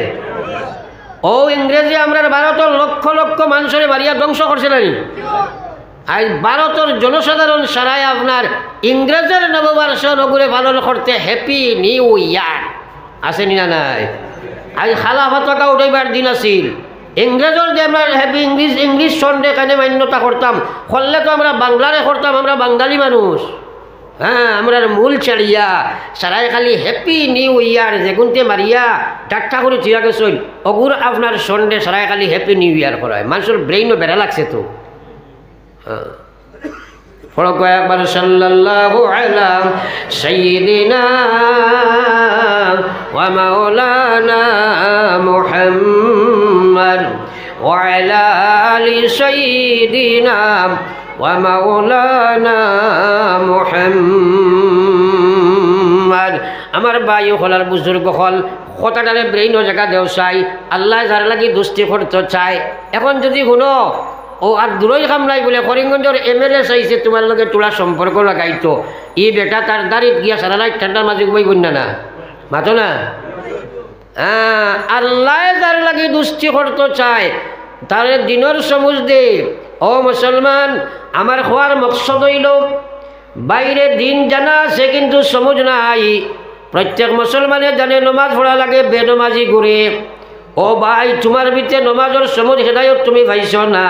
S1: ও ইংরেজি আমরা ভারতের লক্ষ লক্ষ মানুষের বাড়িয়া ধ্বংস করছিলেন। আর ভারতের জনসাধারণ সারাই আপনার ইংরেজের নববর্ষ নগরে পালন করতে হ্যাপি নিউ ইয়ার আসেনি না নাই? আজ খালা ভাতকা উঠাইবার দিন আছিল, ইংরেজর যে আমরা হ্যাপি ইংলিশ সন্ডে কানে মান্যতা করতাম, করলে তো আমরা বাংলারে করতাম, আমরা বাঙালি মানুষ। হ্যাঁ, আমরা মূল চালিয়া সারাই খালি হ্যাপি নিউ ইয়ার যেগুনতে মারিয়া ঠাট্টা করে থিয়া গেছিল, অগুর আপনার সন্ডে সারাই খালি হ্যাপি নিউ ইয়ার করায়। মানুষের ব্রেইনও বেড়া লাগছে তো। হ্যাঁ, ফড়ক একবার সাল্লাল্লাহু আলা সাইয়্যিদিনা ওয়া মাওলানা মুহাম্মদ ওয়া আলা আলি সাইয়্যিদিনা ওয়া মাওলানা মুহাম্মদ। আমার ভাই হলার বুজুর্গ হল কথাটারে ব্রেইনও জায়গা দেও চাই, আল্লাহ যার লাগি দুষ্টি করতে চায়। এখন যদি শুনো ও আর দূরই কাম নাই বলে করিমগঞ্জের MLA চাইছে তোমার লগে তোলা সম্পর্ক লাগাইতো, ই বেটা তার দাঁড়িয়ে গিয়া সারা রাত ঠান্ডার মাঝে ঘুমাই বন্যা না মাতো না। আল্লাহ যার লাগি দুষ্টি করতে চায় তার দিনের সমুজ দে। ও মুসলমান, আমার খোয়ার মকসদ হইল বাইরে দিন জানা আছে কিন্তু সমুজ নাই। প্রত্যেক মুসলমানে জানে নমাজ পড়া লাগে, বেনমাজি ঘুরে। ও ভাই, তোমার ভিতরে নমাজের সমুজ হেদায়ত তুমি পাইছ না,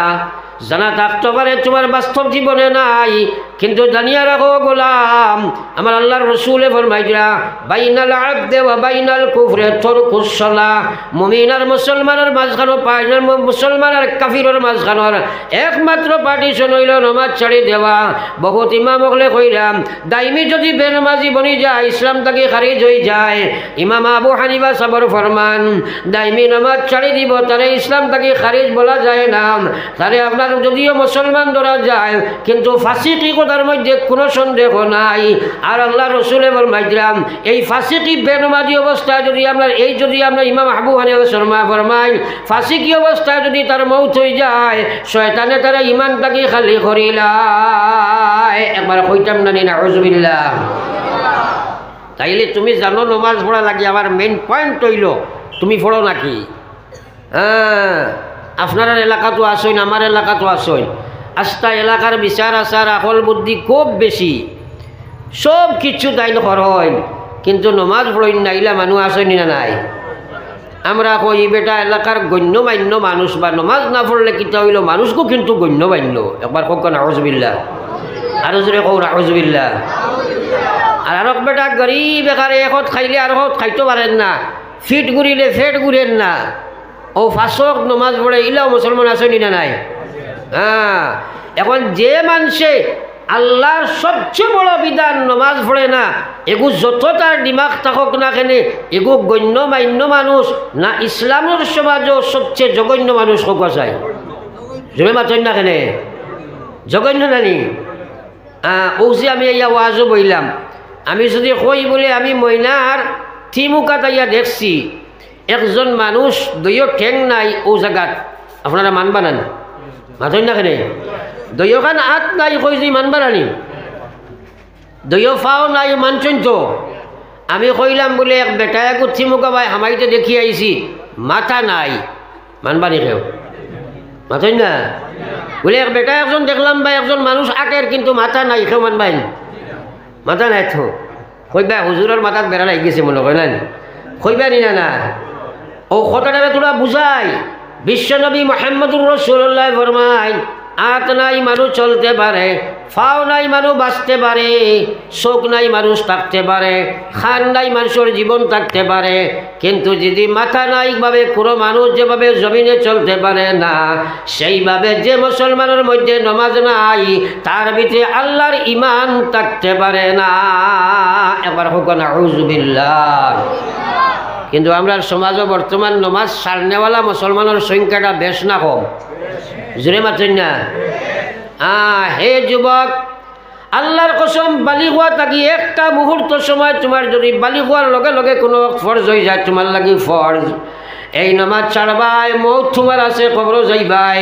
S1: জানা থাকতে পারে তোমার বাস্তব জীবনে নাই, কিন্তু জানিয়া রাখো গোলাম, আমার আল্লাহর রসুলে ফরমাইরা বাইনাল আবদে ওয়া বাইনাল কুফরে তরকুস সালাহ। মুমিন আর মুসলমানের মাঝখানো মুসলমান আর কাফিরের মাঝখানোর একমাত্র পার্টিশন হইল নমাজ ছাড়ি দেওয়া। বহুত ইমাম হলে কইলাম দাইমি যদি বেনমাজি বনি যায় ইসলাম তাকে খারিজ হয়ে যায়। ইমাম আবু হানিফা সাবর ফরমান দাইমি নমাজ ছাড়ি দিব তারে ইসলাম তাকে খারিজ বলা যায় না, তারে আপনার যদিও মুসলমান ধরা যায় কিন্তু ফাসিকি কথার মধ্যে কোনো সন্দেহ নাই। আর আল্লাহ রসুলে ফরমাইলাম এই ফাসিকি বেনমাজি অবস্থায় যদি আমরা ইমাম আবু হানিফা শর্মা ফরমাই ফাসিকি অবস্থায় যদি তার মৌত হয়ে যায় শয়তানে তারা ইমান তাকে খালি করিলায়। একবার কইতাম না নাউজুবিল্লাহ। তাইলে তুমি জানো নমাজ পড়া লাগে, আমার মেইন পয়েন্ট হইল তুমি পড়ো নাকি? হ্যাঁ, আপনার এলাকাতো আসইন, আমার এলাকাতো আসইন, আস্তা এলাকার বিচার আচার আকল বুদ্ধি খুব বেশি, সব কিছু দায়ন হয় কিন্তু নমাজ পড়ইন নাইলা মানুষ আসইনি না নাই? আমরা কই বেটা এলাকার গণ্যমান্য মানুষ বা নমাজ না পড়লে কিতা হইল মানুষকেও কিন্তু গণ্যমান্য। একবার কক নাউজুবিল্লাহ, আরো জোরে কও নাউজুবিল্লাহ। আর বেটা গরিব একারে এখন খাইলে আর খাইতে পারেন না, ফিট ঘুরিলে ফেট ঘুরেন না, ও ফাঁসক নমাজ পড়ে ইলাও মুসলমান আসেনি না নাই? হ্যাঁ, এখন যে মানুষে আল্লাহর সবচেয়ে বড় বিধান নমাজ পড়ে না, এগু যত তার দিমাগ থাকক না কেনে এগু গণ্যমান্য মানুষ না ইসলামের সমাজও সবচেয়ে জঘন্য মানুষ হোক চাই। জমে মাতেন না কেনে জঘন্য নানি? ও যে আমি ইয়া ওয়াজও বইলাম, আমি যদি কই বলে আমি ময়নার থিমুকা তাইয়া দেখছি একজন মানুষ দইও ঠেং নাই ও জায়গাত, আপনারা মানবা নান? মাথেন না কেনে? দইও খান হাত নাই কই যে মানবা নানি? দইও ফাও নাই মানছেন তো? আমি কইলাম বলে এক বেটা এক থিমুকা ভাই হামাইতে দেখি আইছি মাথা নাই, মানবা নি কেউ? মাথেন না? বলে এক বেটা একজন দেখলাম ভাই একজন মানুষ আটের কিন্তু মাথা নাই, কেউ মানবাই? মাথা নাই তো কইবা হুজুরের মাথাত বেড়া লাগি গেছে মনে কইলেন, কইবা নি না? না, ও কথাটা তোরা বুঝাই। বিশ্বনবী মুহাম্মদুর রাসূলুল্লাহ ফরমায় হাত নাই মানুষ চলতে পারে, ফাও নাই মানুষ বাঁচতে পারে, চোখ নাই মানুষ থাকতে পারে, খান নাই মানুষের জীবন থাকতে পারে, কিন্তু যদি মাথা নাই ভাবে কোনো মানুষ যেভাবে জমিনে চলতে পারে না, সেইভাবে যে মুসলমানের মধ্যে নমাজ নাই তার ভিতরে আল্লাহর ঈমান থাকতে পারে না। একবার হোক নাউযুবিল্লাহ। কিন্তু আমরা সমাজে বর্তমান নমাজ সারনেওয়ালা মুসলমানের সংখ্যাটা বেশ না কম, জোরে মাতেন না? হে যুবক, আল্লাহর কসম বালিগ হওয়া থাকি একটা মুহূর্ত সময় তোমার যদি বালিগ হওয়ার লগে লগে কোনো ফরজ হয়ে যায় তোমার লাগি ফরজ, এই নামাজ ছাড়বাই মৌত তোমার আছে, কবর যাইবাই।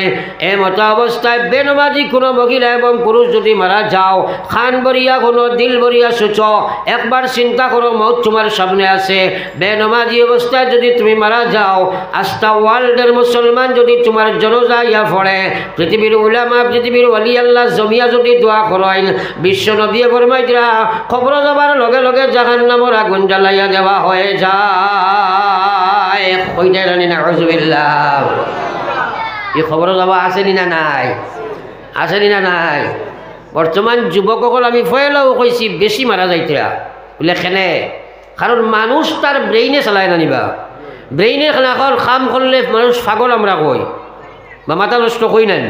S1: এই মতো অবস্থায় বেনমাজি কোনো মহিলা এবং পুরুষ যদি মারা যাও, খান বরিয়া কোনো দিল বরিয়া সুচ, একবার চিন্তা করো মৌত তোমার সামনে আছে। বেনমাজি অবস্থায় যদি তুমি মারা যাও, আস্তা ওয়ার্ল্ডের মুসলমান যদি তোমার জনজা ইয়া পড়ে, পৃথিবীর উলামা, পৃথিবীর ওয়ালি আল্লাহ জমিয়া যদি দোয়া করেন, বিশ্ব নবী ফরমাইরা কবর যাবার লগে লগে জাহান্নামের আগুন জ্বালাইয়া দেওয়া হয়ে যায়। এই খবর যাবা আসেনি না নাই? আসেনি না নাই? বর্তমান যুবকসকল আমি ফয়েলাও কইছি বেশি মারা যাইতরা বলে খেনে, কারণ মানুষ তার ব্রেইনে চালায় না নিবা। ব্রেইনে খেলাখন কাম করলে মানুষ পাগল আমরা কই বা মাথা নষ্ট কই নেন।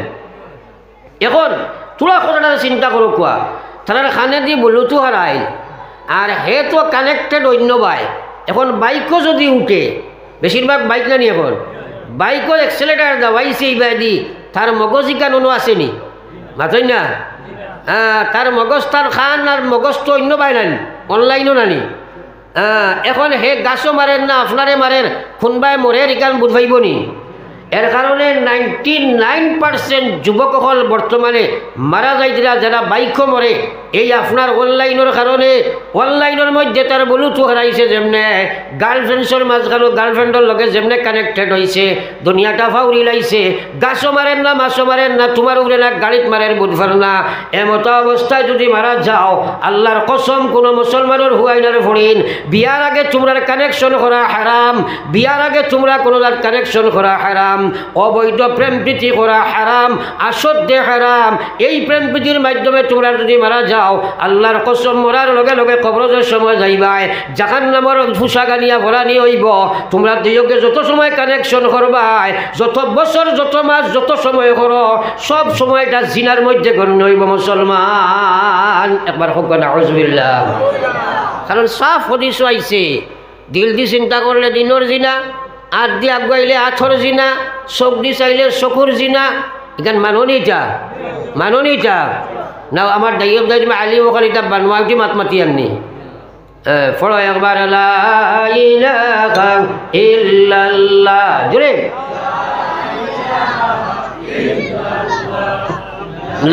S1: এখন তোরা কথাটা চিন্তা করো কোয়া, তার খানে দিয়ে ব্লুটুথ হারাই আর হে তো কানেক্টেড অন্য বাই। এখন বাইকও যদি উঠে, বেশিরভাগ বাইক নানি এখন বাইকের এক্সেলেটার দাবাইছে এইবার দি, তার মগজ ইকানো আসেনি মাথই না? তার মগজ তার খান আর মগজ তো অন্য বাই নানি, অনলাইনও নানি। এখন হে গাছও মারেন না আপনারে মারেন, কোনবাই মরের ইকান বুধ ভাইব নি? এর কারণে 99% যুবকসকল বর্তমানে মারা যাইতরা যারা বাইকও মরে এই আপনার অনলাইনের কারণে। অনলাইনের মধ্যে তার ব্লুটুথ হারাইছে, যেমনে গার্লফ্রেন্ডসের মাঝখানো গার্লফ্রেন্ডের লগে যেমনে কানেক্টেড হয়েছে, দুনিয়াটা ফাউরি লাইছে। গাছও মারেন না, মাছও মারেন না, তোমার উপরে না গাড়িত মারের বুধবার না। এমতো অবস্থায় যদি মারা যাও, আল্লাহর কসম কোনো মুসলমানের হুয়াইনার ফড়িন বিয়ার আগে তোমরা কানেকশন করা হারাম, বিয়ার আগে তোমরা কোনো কানেকশন করা হারাম, অবৈধ প্রেম প্রীতি করা হারাম, আসদ্দে হারাম। এই প্রেম প্রীতির মাধ্যমে তোমরা যদি মারা যাও, আল্লাহর কসম মরার লগে লগে কবরের সময় যাইবাই, জাহান্নামের ফুসা গানিয়া ভরানি হইব। তোমরা দুইকে যত সময় কানেকশন করবাই, যত বছর, যত মাস, যত সময় করো, সব সময়টা জিনার মধ্যে গণ্য হইব মুসলমান। একবার হোক নাউযুবিল্লাহ। কারণ সাফ হদিস আইছে, দিল দি চিন্তা করলে দিনের জিনা, হাত দিয়ে আগুয়াইলে হাথর জিনা, চোখ দি চাইলে চকুর জিনা। এখান মাননিটা মাননিটা না আমার দায়িত্ব দায়িত্ব তুমি আলিম ওখানে বানোয়া উঠি মাত মাতি আননি ফলো একবার লা ইলাহা ইল্লাল্লাহ জোরে,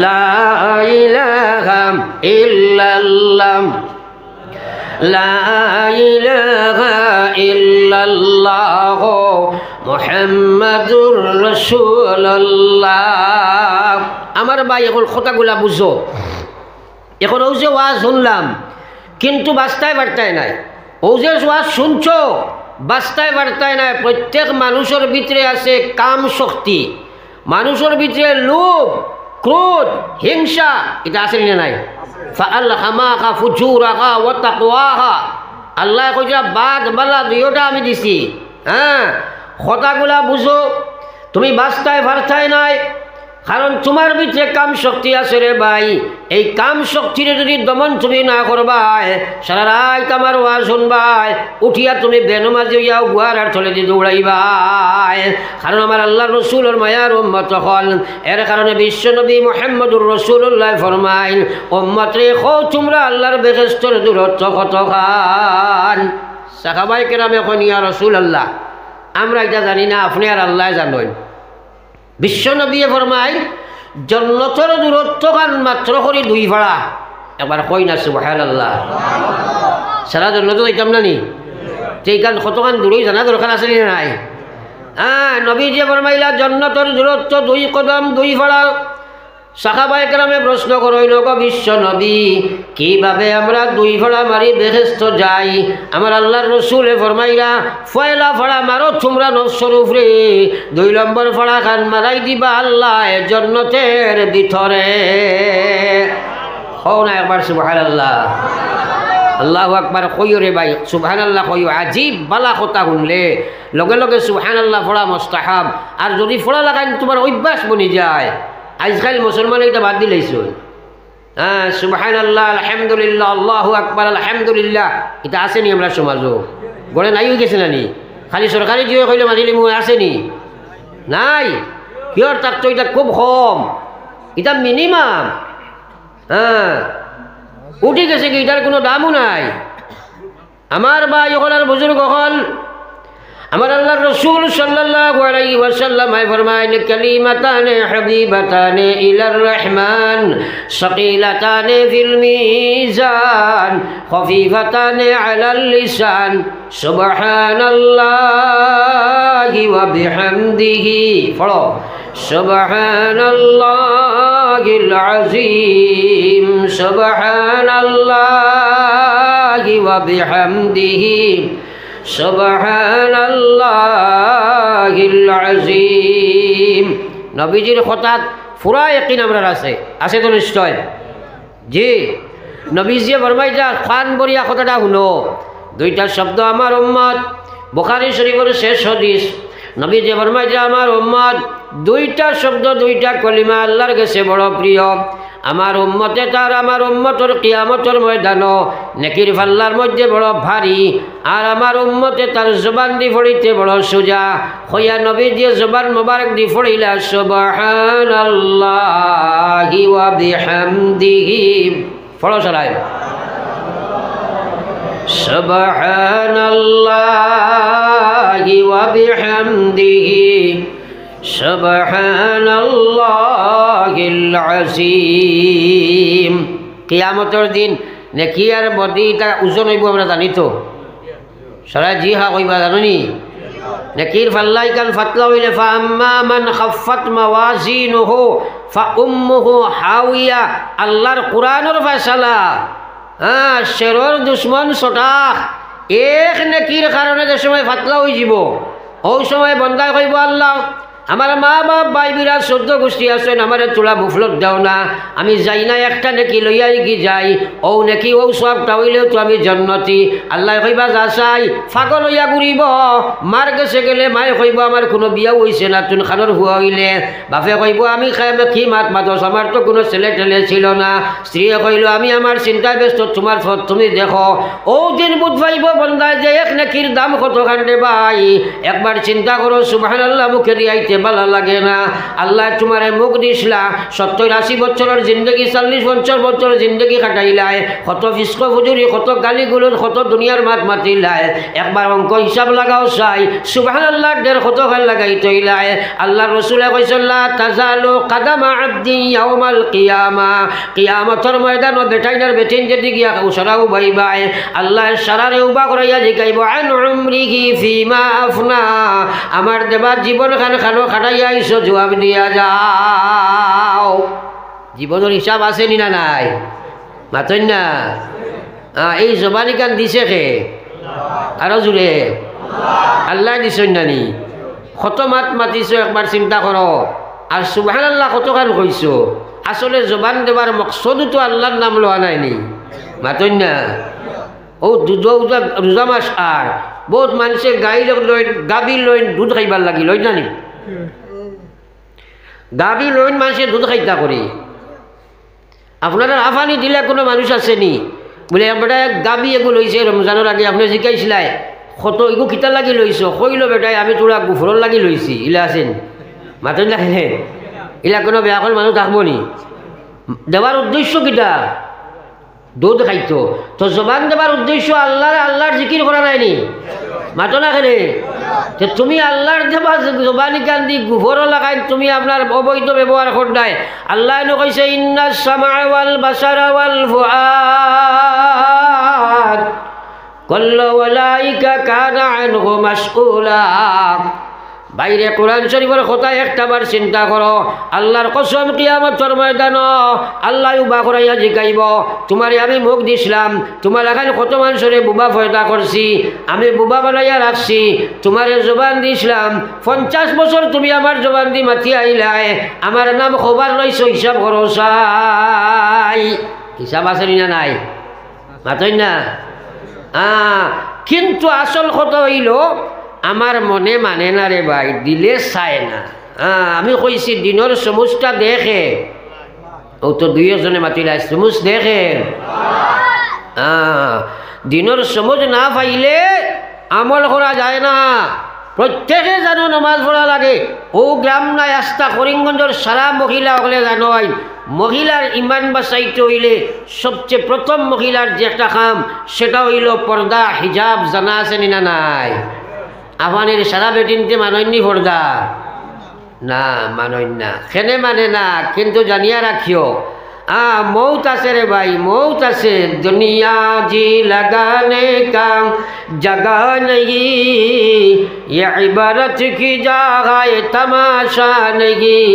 S1: লা ইলাহা ইল্লাল্লাহ, লা ইলাহা ইল্লাল্লাহ মুহাম্মাদুর রাসূলুল্লাহ। আমার ভাই এখন কথাগুলা বুঝো। এখন ও যে ওয়াজ শুনলাম কিন্তু বাস্তায় বার্তায় নাই, ও যে ওয়াজ শুনছো বাস্তায় বার্তায় নাই। প্রত্যেক মানুষের ভিতরে আছে কাম শক্তি, মানুষের ভিতরে লোভ, ক্রোধ, হিংসা, এটা আছে না নাই? ফাআলহামাহা ফুজুরাহা ওয়া তাকওয়াহা। আল্লাহ কইরা বাদ বালা দুইটা আমি দিছি। কথাগুলা বুঝো, তুমি বাস্তায় বার্তায় নাই, কারণ তোমার ভিতরে কাম শক্তি আছে রে ভাই। এই কাম শক্তির যদি দমন তুমি না করবাই, সারা রাত আমার ওয়াজ শুনবাই, উঠিয়া তুমি বেনমাজি হইয়াও গুয়ার আর থলে দিয়ে দৌড়াইবাই। কারণ আমার আল্লাহ রসুলের মায়ার উম্মত হল। এর কারণে বিশ্বনবী মুহাম্মদুর রাসূলুল্লাহ ফরমাইন, উম্মত রে খো তোমরা আল্লাহর বেহেশতের দূরত্ব কত খান। সাহাবাই কেরামে কইন ইয়া রাসূলুল্লাহ, আমরা এটা জানি না, আপনি আর আল্লাহ জানেন। বিশ্বনবী ফরমাই জন্নতর দূরত্ব খান মাত্র করি 2 ভাড়া। একবার কই না সুবহানাল্লাহ। সারা জন্নত যাইতাম না নি, সেইখান কতখান দূরই জানা দরকার আছে না নাই? নবী যে ফরমাইলা জন্নতর দূরত্ব 2 কদম 2 ভাড়া। সাহাবায়ে কেরামে প্রশ্ন করইল গো বিশ্ব নবী কিভাবে আমরা দুই ফড়া মারি বেহেশত যাই আমার আল্লাহর রাসূলে ফরমাইলা পয়লা ফড়া মারো তোমরা নফসের উপরে 2 নম্বর ফড়া খান মারাই দিবা আল্লাহ জান্নাতের ভিতরে হও না একবার সুবহানাল্লাহ আল্লাহু আকবার কইও রে ভাই সুবহানাল্লাহ কইও আজীব বালা কথা শুনলে লগে লগে সুবহানাল্লাহ পড়া মুস্তাহাব আর যদি পড়া লাগাই তোমার অভ্যাস বনি যায় আজকাল মুসলমান এটা বাদ দিলাইছো হ্যাঁ সুবহানাল্লাহ আলহামদুলিল্লাহ আল্লাহু আকবার আলহামদুলিল্লাহ এটা আসেনি আমরা সমাজও গড়ে নাই হয়ে গেছে নানি খালি সরকারি জিও কইলে মাঝিলি মুখ আসেনি নাই কিয়র তার তো এটা খুব কম এটা মিনিমাম হ্যাঁ উঠে গেছে কি এটার কোনো দামও নাই আমার ভাই ওখানের বুজুর্গ হল আমার আল্লাহর রাসূল সাল্লাল্লাহু আলাইহি ওয়াসাল্লাম ফরমায়েন কালিমাতানে হাবিবাতানে ইলার রহমান সাকিলাতানে ফিল মিজান খফিফাতানে আলাল লিসান সুবহানাল্লাহি ওয়া বিহামদিহি পড়ো সুবহানাল্লাহিল আযীম সুবহানাল্লাহি ওয়া বিহামদিহি সুবহানাল্লাহিল আযীম নবীজির কথাত পুরা ইয়াকিন আমরার আছে তো নিশ্চয় জি নবীজি ফরমাইতা খান বরিয়া কথাটা শুনো দুইটা শব্দ আমার উম্মত বুখারী শরীফের শেষ হাদিস নবীজি ফরমাইতা আমার উম্মত দুইটা শব্দ দুইটা কলিমা আল্লাহর কাছে বড় প্রিয় আমার উম্মতে তার আমার উম্মতর কিয়ামতের ময়দান নেকির পাল্লার মধ্যে বড় ভারী আর আমার উম্মতে তার জবান দি ফড়িতে বড় সোজা হইয়া নবী দিয়ে জবান মোবারক দি ফড়িলা সুবহানাল্লাহি ওয়া বিহামদিহি ফড়ো সরাই সুবহানাল্লাহি ওয়া বিহামদিহি সুবহানাল্লাহিল আযীম কিয়ামতের দিন নেকি আর বডি এটা ওজন হইব আমরা জানি তো সারা জি হা কইবা জানি নেকির ফাল্লাই কান ফাতলা হইলে ফাআম্মা মান খাফফাত মাওয়াজিনুহু ফাউম্মুহু হাওিয়া আল্লাহর কুরআনের ফয়সালা শেরর দুশ্মন সটাক এক নেকির কারণে যে সময় ফাতলা হয়ে যাব ওই সময় বন্দায় কইব আল্লাহ আমার মা বাপ ভাই বিরা 14 গোষ্ঠী আছেন আমার চূড়া মুফলত দাও না আমি যাই না একটা নেকি লইয়াই কি যাই ও নেকি ও সবটা হইলেও তো আমি জন্নতি আল্লাহ কইবা যা চাই ফাগল হইয়া ঘুরিব মার গেছে গেলে মায়ে কইব আমার কোনো বিয়াও হইছে না তুন খানোর হুয়া হইলে বাপে কইব আমি কি মাত মাতস আমার তো কোনো ছেলে টেলে ছিল না স্ত্রীয়ে কইল আমি আমার চিন্তায় ব্যস্ত তোমার ফত তুমি দেখো ও দিন বুধ পাইব বন্দায় যে এক নেকির দাম কত কান্দে ভাই একবার চিন্তা করো সুবহানাল্লাহ মুখে দিয়াইতে ভালো লাগে না আল্লাহ তোমারে মুখ দিসলা 70-80 বছরের জিন্দগি 40-50 বছরের জিন্দগি কাটাইলাই কত ফিস্ক ফুজুরি কত গালিগুলোর কত দুনিয়ার মাত মাতিলাই একবার অঙ্ক হিসাব লাগাও চাই সুবহানাল্লাহ দের কত খান লাগাই তৈলাই আল্লাহ রসুলে কইসল্লা তাজালু কাদামা আব্দি ইয়াউমাল কিয়ামা কিয়ামতের ময়দানে বেটাইনার বেটিন যদি গিয়া উসরাও বাইবাই আল্লাহ সারারে উবা করাইয়া জিকাইব আন উমরিহি ফিমা আফনা আমার দেবার জীবন খানো খাটাইয়া আইসো জবাব দিয়া যাও জীবনের হিসাব আছে নি না নাই মাতন না এই জবানি কান দিছে কে আরো জুড়ে আল্লাহ দিছেন নানি কত মাত মাতিছো একবার চিন্তা করো আর সুবহানাল্লাহ কতখান কইছো আসলে জবান দেবার মকসদও তো আল্লাহর নাম লওয়া নাই নি মাতন না ও রোজা মাস আর বহুত মানুষে গাই লই গাবি লই দুধ খাইবার লাগি লই জানি গাবি লইন মানুষে দুধ খাইতা করি আপনারা আফানি দিলে কোনো মানুষ আসেনি বলে বেটা গাবি এগুলো লইছে রমজানের আগে আপনি জিকাইছিলাই কত এগু কিতা লাগি লইছ কইল বেটাই আমি তোরা গুফরর লাগি লইছি ইলা আছেন মাতন লাগে ইলা কোনো বেয়াকল মানুষ থাকবো নি দেওয়ার উদ্দেশ্য কিটা দুধ খাইতো তো জবান দেবার উদ্দেশ্য আল্লাহর জিকির করা নাইনি মাতো না খেলে তুমি আল্লাহর দেবা জবানি কান্দি গুফর লাগাই তুমি আপনার অবৈধ ব্যবহার করদাই আল্লাহ কইছে ইন্নাস সামা ওয়াল বাসারা ওয়াল ফুআদ কুল্লু উলাইকা কানা আনহু মাসউলা বাইরে কোরআন শরীফের কথা একটাবার চিন্তা করো। আল্লাহর কসম কিয়ামতের ময়দান আল্লাহ উবা করাইয়া জিগাইব, তোমারে আমি মুখ দিছিলাম, তোমার এখন কত মানুষরে বুবা ফয়দা করছি, আমি বুবা বানাইয়া রাখছি, তোমারে জবান দিছিলাম, 50 বছর তুমি আমার জবান দি মাতি আইলাই, আমার নাম খবর লইছো, হিসাব করো চাই। হিসাব আছে না নাই? মাতই না। কিন্তু আসল কথা হইল আমার মনে মানে না রে ভাই, দিলে চায় না। আমি কইছি দিনের সমুজটা দেখে, ও তো দুই জনে মাতিলাই সমুজ দেখে। দিনের সমুজ না পাইলে আমল করা যায় না। প্রত্যেকে জানো নমাজ পড়া লাগে। ও গ্রাম নাই আস্থা করিমগঞ্জের সারা মহিলা হলে জানো, মহিলার ইমান বাঁচাইতে হইলে সবচেয়ে প্রথম মহিলার যে একটা কাম সেটা হইল পর্দা, হিজাব। জানা আছে না নাই? আফানের সারা বেটিনতে মানন্যি পর্দা না, মানই না, খেনে মানে না, কিন্তু জানিয়া রাখিও মৌত আছে রে ভাই, মৌত আছে। দুনিয়া জি লাগানে কা জগা नहीं, ये इबारत की जगह तमाशा नहीं,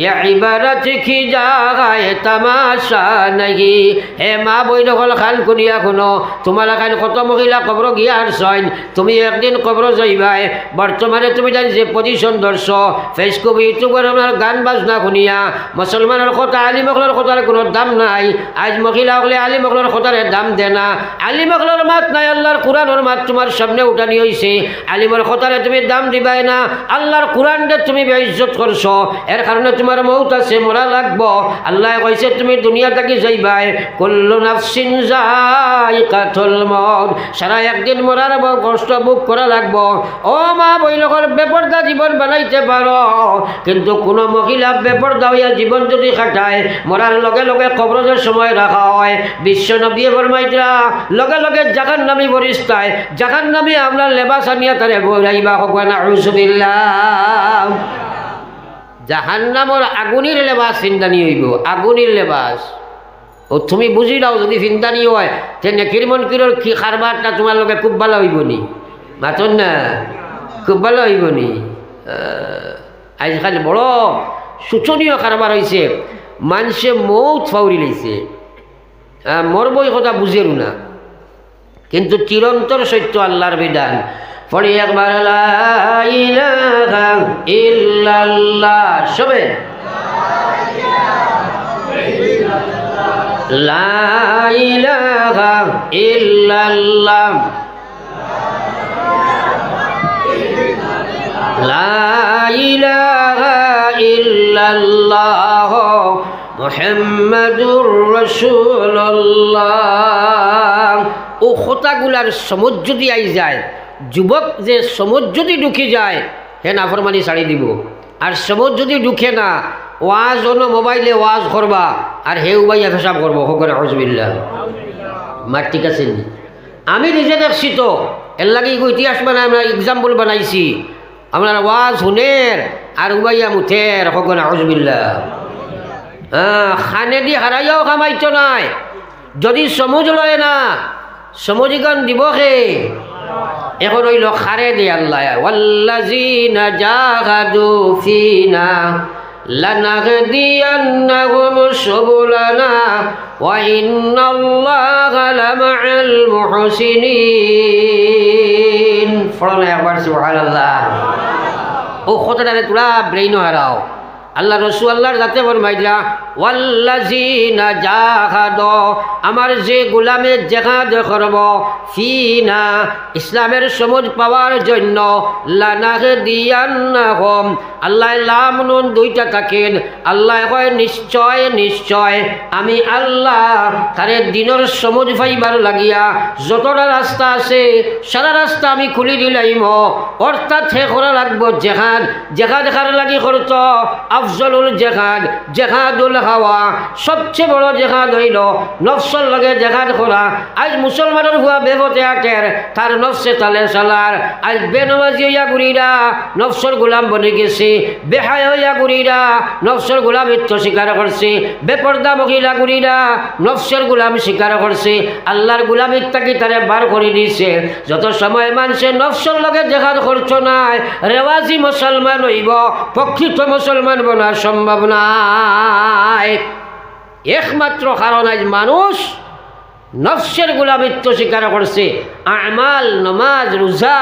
S1: ये इबारत की जगह तमाशा नहीं। হে মা বইন হল খান কুনিয়া শুনো, তোমার খান কত মহিলা কবর গিয়া আসছেন, তুমি একদিন কবর যাইবাই। বর্তমানে তুমি জানি যে পজিশন ধরছ, ফেসবুক ইউটিউবের গান বাজনা শুনিয়া মুসলমানের কথা আলিমকলের কথার কোনো দাম নাই। আজ মহিলা হলে আলিমকলের কথার দাম দে না। আলিমকলের মাত নাই, আল্লাহর কোরআনের মাত তোমার সামনে উঠানি হয়েছে। আলিমের কথারে তুমি দাম দিবাই না, আল্লাহর কোরআনটা তুমি বেইজ্জত করছো, এর কারণে তোমার মৌত আছে, মরা লাগবো। আল্লাহ কইছে তুমি দুনিয়া থেকে যাইবাই, কুল্লু নাফসিন যায়কাতুল মউত, সারা একদিন মরার কষ্ট ভোগ করা লাগবো। ও মা বইলকর বেপরদা জীবন বানাইতে পারো, কিন্তু কোনো মহিলা বেপরদা হইয়া জীবন যদি খাটায়, মরার লগে লগে কবরের সময় রাখা হয়। বিশ্ব নবী ফরমাইতরা লগে লগে জাহান্নামী বরিস্তায়, জাহান্নামী আপনার লেবাস আনিয়া তারে বইরাইবা, হকওয়ানা আউযুবিল্লাহ। জাহান্নামর আগুনের লেবাস ফিন্দানি হইব, আগুনের লেবাস। ও তুমি বুঝি দাও, যদি ফিন্দানি হয় তে নেকির মনকিরের কি কারবারটা তোমার লগে খুব ভালো হইব নি? মাতন না, খুব ভালো হইব নি? আজকাল বড় শোচনীয় কারবার হয়েছে, মানুষে মৌত ফাউরি লাইছে, মরবই কথা বুঝেরু না, কিন্তু চিরন্তর সত্য আল্লাহর বিধান। পড়ি একবার লা ইলাহা ইল্লাল্লাহ, সবে লা ইলাহা ইল্লাল্লাহ, লা ইলাহা ইল্লাল্লাহ মুহাম্মাদুর রাসূলুল্লাহ। ও কথাগুলার সমুজ যদি আই যায়, যুবক যে সমুজ যদি ঢুকে যায়, হে নাফরমানি ছাড়ি দিব। আর সমুজ যদি ঢুকে না, ওয়াজ অন্য মোবাইলে ওয়াজ করবা, আর হে উবাইয়া পেশাব করবো, হকরে আউযুবিল্লাহ। মা ঠিক আছে, আমি নিজে দেখছি তো, এর লাগে ইতিহাস বানাই, আমরা এক্সাম্পল বানাইছি। আপনার ওয়াজ শুনের আর উবাইয়া মুথের, হকরে আউযুবিল্লাহ। খানে দি হারাইয়াও কামাইতো নাই, যদি সমুজ লয় না, সমুজিগণ দিবকে এখন হইল খারে দে আল্লাহ, ওয়াল্লাযীনা জাহাদু ফীনা লানাহদিয়ান্নাহুম সুবুলানা ওয়া ইন্নাল্লাহা লামাআল মুহসিনিন। ফড়না একবার সুবহানাল্লাহ। ও কথাটারে তোরা ব্রেইন হারাও। আল্লাহ রসুল আল্লাহর যাতে ফরমাইলা ওয়াল্লাযীনা জাহাদু, আমার যে গোলামে জেহাদ করব, ফিনা ইসলামের সমুজ পাওয়ার জন্য, লানাহদিয়ান্নাহুম, আল্লাহ লাম নুন দুইটা থাকেন। আল্লাহ কয় নিশ্চয় নিশ্চয় আমি আল্লাহ তারে দিনের সমুজ পাইবার লাগিয়া যতটা রাস্তা আছে সারা রাস্তা আমি খুলি দিলাইম। অর্থাৎ হে করা লাগবো জেহাদ, জেহাদ দেখার লাগি করত আফজলুল জেহাদ জেহাদুল হাওয়া, সবচেয়ে বড় জেহাদ হইল নফসর লগে জেহাদ করা। আজ মুসলমানের হুয়া বেবতে আটের তার নফসে তালে চালার। আজ বেনমাজি হইয়া গুড়িরা নফসর গোলাম বনে গেছে, বেহায় হইয়া গুড়িরা নফসর গোলামিত্ব স্বীকার করছে, বেপর্দা মহিলা গুড়িরা নফসের গোলাম স্বীকার করছে, আল্লাহর গোলামিত্বাকে তারে বার করে দিছে। যত সময় মানুষের নফসর লগে জেহাদ করছো নাই, রেওয়াজি মুসলমান হইব, প্রকৃত মুসলমান বনা সম্ভব নাই। একমাত্র কারণ আজ মানুষ নফসের গোলামিত্ব স্বীকার করছে। আমাল নমাজ রোজা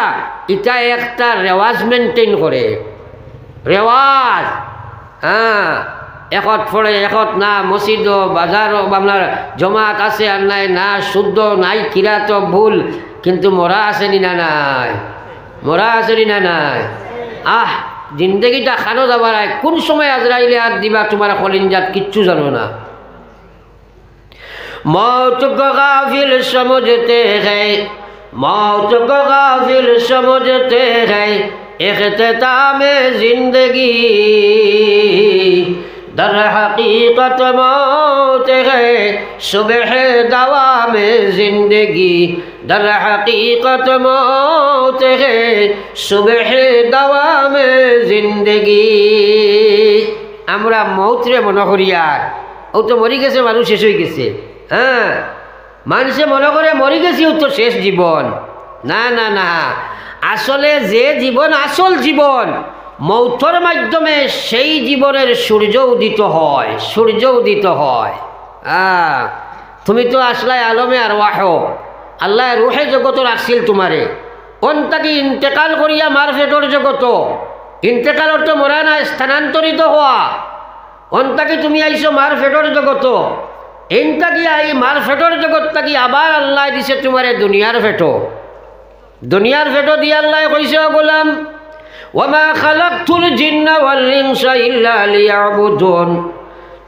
S1: এটা একটা রেওয়াজ মেনটেন করে, রেওয়াজ। হ্যাঁ, একত পড়ে একত না, মসজিদ বাজার আপনার জমাত আছে আর নাই, না শুদ্ধ নাই, কিরাত ভুল, কিন্তু মরা আসেনি না নাই, মরা আসেনি না নাই। জিন্দগিটা খানো যাবার, কোন সময় আজরাইলে হাত দিবা তোমার কলিঞ্জাত কিচ্ছু জানো না। मौत को गाफिल समझते हैं, मौत को गाफिल समझते हैं, इख्तिताम जिंदगी दर हकीकत मौत है सुबह दवाम जिंदगी, दर हकीकत मौत है सुबह दवाम जिंदगी। আমরা মৌতরে মনে করি আর ও তো মরি গেছে, মানুষ শেষ হয়ে গেছে। হ্যাঁ, মানুষে মনে করে মরি গেছি ও তো শেষ জীবন। না না না, আসলে যে জীবন আসল জীবন, মৌতর মাধ্যমে সেই জীবনের সূর্য উদিত হয়, সূর্য উদিত হয়। তুমি তো আসলাই আলমে আর ওয়াহ, আল্লাহ রুহে জগত রাখছিল তোমারে, অন্তাকি ইন্তেকাল করিয়া মারফেটর জগত। ইন্তেকাল অর্থ মরা না, স্থানান্তরিত হওয়া। অন্তাকি তুমি আইছো মারফেটর জগত, এনতাকি আই মারফেটর জগৎ তাকি আবার আল্লাহ দিছে তোমারে দুনিয়ার ফেটো। দুনিয়ার ফেটো দিয়ে আল্লাহ কইছে গোলাম, ওয়ামা খালাকতুল জিন্না ওয়াল ইনসা ইল্লা লিয়াবুদুন,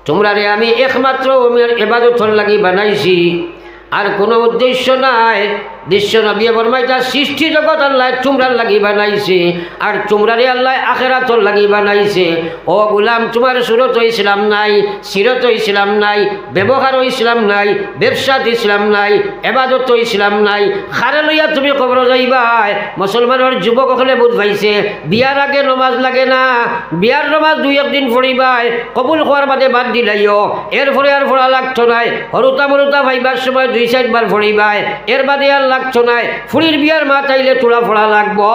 S1: তোমরা রে আমি একমাত্র ইবাদতর লাগি বানাইছি, আর কোনো উদ্দেশ্য নাই। দৃশ্য নবী ফরমাইতা সৃষ্টি জগৎ আল্লাহ তোমরা লাগি বানাইছে, আর তোমরা রে আল্লাহ আখিরাতর লাগি বানাইছে। ও গোলাম, তোমার সুরত ইসলাম নাই, সিরত ইসলাম নাই, ব্যবহার ইসলাম নাই, ব্যবসাত ইসলাম নাই, এবাদত ইসলাম নাই। খারে লইয়া তুমি কবর যাইবাই। মুসলমানের যুবক হলে বুধ ভাইছে বিয়ার আগে নমাজ লাগে না, বিয়ার নমাজ দুই একদিন পড়িবাই, কবুল হওয়ার বাদে বাদ দিলাইও, এরপরে আর পড়া লাগতো নাই। হরুতা মরুতা ভাইবার সময় 2-4 বার পড়িবাই, এর বাদে আর লাগতো নাই। ফুরির বিয়ার মা চাইলে তোলা ফোড়া লাগবো,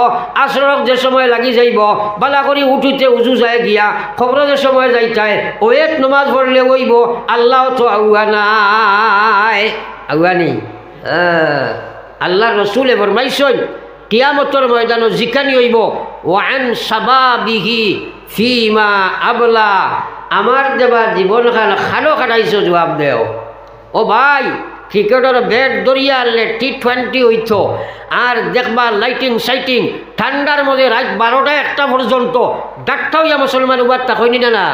S1: আসরক যে সময় লাগি যাইব, বালা করি উঠুতে উজু যায় গিয়া, খবর যে সময় যাইতায় ও এক নমাজ পড়লে ওইব। আল্লাহ তো আগুয়া নাই, আগুয়া নেই। আল্লাহ রসুলে ফরমাইছেন কিয়ামতের ময়দানে জিকানি হইব, ওয়ান সাবাবিহি ফিমা আবলা, আমার দেবা জীবন খানো কাটাইছো জবাব দেও। ও ভাই, ক্রিকেটের ব্যাট দরিয়া আনলে T20 হইত, আর দেখবা লাইটিং সাইটিং ঠান্ডার মধ্যে রাত 12টা-1টা পর্যন্ত ডাক্তার হইয়া মুসলমান উবার তা হইনি না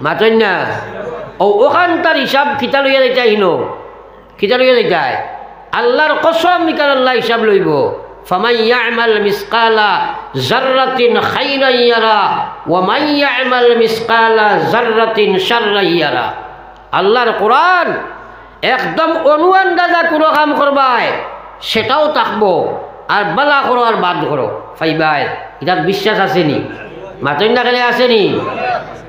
S1: মাতই না। ওখান তার হিসাব খিতা লইয়া যাইতাই, হিনো খিতা লইয়া যাইতাই। আল্লাহর কসম নিকার আল্লাহ হিসাব লইব। ফামান ইয়ামাল মিসকালা যাররাতিন খাইরান ইয়ারা ওয়া মান ইয়ামাল মিসকালা যাররাতিন শাররান ইয়ারা। আল্লাহর কোরআন একদম অনুআন্দাজা কোনো কাম করবাই সেটাও থাকবো, আর বালা করো আর বাদ করো ফাইবাই। এটার বিশ্বাস আসেনি, মাতই না খেলে আসেনি।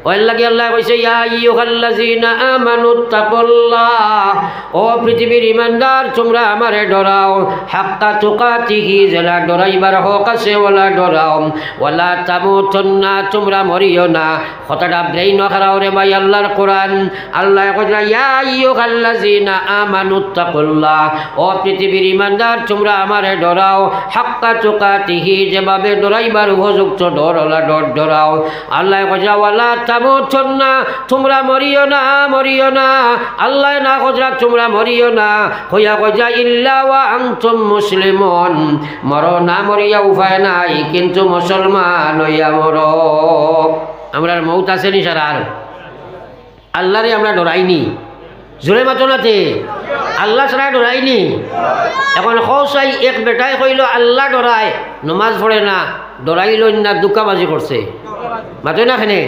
S1: ওই লাগে আল্লাহ কইছে ইয়া আইয়ুহাল্লাযিনা আমানুত্তাকুল্লাহ, ও পৃথিবীর ইমানদার তোমরা আমারে ডরাও, হাক্কা তুকাতিহি, যেলা ডরাইবার হক আছে ওলা ডরাও, ওয়ালা তামুতুন্না, তোমরা মরিও না। কথাটা ব্রেইন খারাও রে ভাই, আল্লাহর কোরআন। আল্লাহ কইছে ইয়া আইয়ুহাল্লাযিনা আমানুত্তাকুল্লাহ, ও পৃথিবীর ইমানদার তোমরা আমারে ডরাও, হাক্কা তুকাতিহি, যেভাবে ডরাইবার উপযুক্ত ডর ওলা ডর ডরাও। আল্লাহ কইছে ওয়ালা তামুতুন্না, তোমরা মরিও না, মরিও না। আল্লাহ না কইরা তোমরা মরিও না, হইয়া কইয়া ইল্লা ওয়া আনতুম মুসলিমুন, মরো না মরিয়া উপায় নাই, কিন্তু মুসলমান হইয়া মরো। আমরা মৌত আছে নি সারা, আল্লাহরে আমরা ডরাইনি, জোরে মাতো নাতে আল্লাহ ছাড়া ডরাইনি। এখন কৌসাই এক বেটাই কইল আল্লাহ ডরায়, নমাজ পড়ে না, ডরাইল না, দুকাবাজি করছে, মাতো না খেনে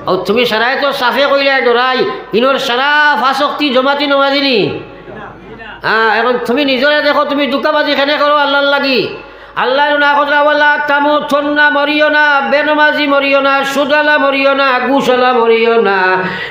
S1: ও তুমি সারাই তো সাফে কইলে ডরাই ইনোর সারা ফাঁসক্তি জমাতি নমাজিনি হ্যাঁ এখন তুমি নিজরে দেখো তুমি দুকাবাজি খেনে করো আল্লাহ লাগি আল্লাহ না কথা তামু থন্না মরিও না বেনমাজি মরিও না সুদালা মরিও না গুসালা মরিও না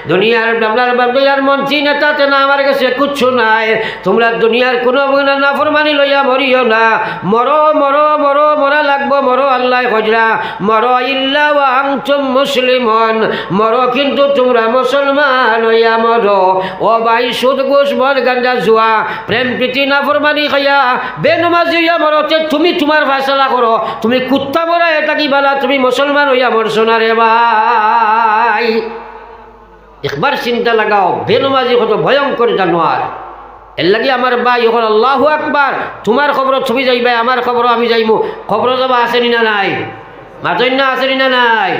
S1: দুনিয়ার আপনার বাবলার মন্ত্রী নেতাতে না আমার কাছে কুচ্ছু নাই তোমরা দুনিয়ার কোনো না ফরমানি লইয়া মরিও না মরো মরো মরো মরা লাগবো মরো আল্লাহ খজরা মরো ইল্লা ওয়া আনতুম মুসলিমন মরো কিন্তু তোমরা মুসলমান হইয়া মরো ও ভাই সুদ ঘুষ মদ গাঞ্জা জুয়া প্রেম প্রীতি না ফরমানি খাইয়া বেনমাজি হইয়া মরতে তুমি তোমার ফায়সালা করো তুমি কুত্তা মরা এটা কি বালা তুমি মুসলমান হইয়া মরছো না রে ভাই একবার চিন্তা লাগাও বেনমাজি কত ভয়ঙ্কর জানোয়ার এর লাগে আমার ভাই এখন আল্লাহু আকবার তোমার খবর তুমি যাইবা আমার খবর আমি যাইমু খবর যাবা আসেনি না নাই মাতই না আসেনি না নাই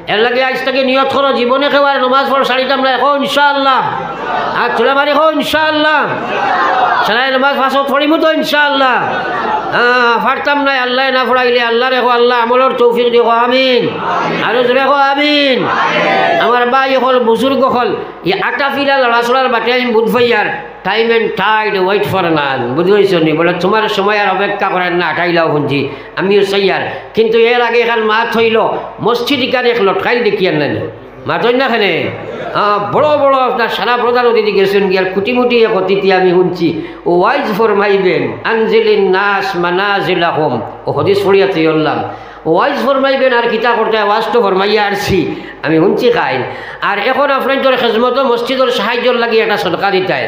S1: এর লাগে আজ থেকে নিয়ত করো জীবনে খেবার নমাজ পড় শাড়িটা আমরা এখন ইনশাআল্লাহ আর চলে মারি এখন ইনশাআল্লাহ সারাই নমাজ ফাঁসত পড়িমু তো ইনশাআল্লাহ ফারতাম নাই আল্লাহ না ফড়াইলে আল্লাহ রেখো আল্লাহ আমলের তৌফিক দেখো আমিন আর রেখো আমিন আমার ভাই হল বুজুর্গ হল ই আটা ফিরা লড়াচড়ার বাটে আমি বুধ ভাইয়ার time and tide wait for none বুঝেছ নি বলে তোমার সময় আর অপেক্ষা করেন না আটাইলাও শুনছি আমিও সাইয়ার কিন্তু এর আগে এখান মাছ হইল মসজিদ ইকান এক লটকাই দেখিয়ান না মাতই না খানে বড় বড় আপনার সারা প্রধান অতিথি গেছেন গিয়ার কুটিমুটি এক অতিথি আমি শুনছি ও ওয়াইজ ফরমাইবেন আনজিলিন নাস মানাজিলাহুম ও হদিস ফরিয়াতে বললাম ওয়াইজ ফরমাইবেন আর কিতা করতে ওয়াজ তো ফরমাইয়া আসছি আমি শুনছি খাই আর এখন আপনার খেজমতো মসজিদের সাহায্য লাগিয়ে একটা সরকার দিতায়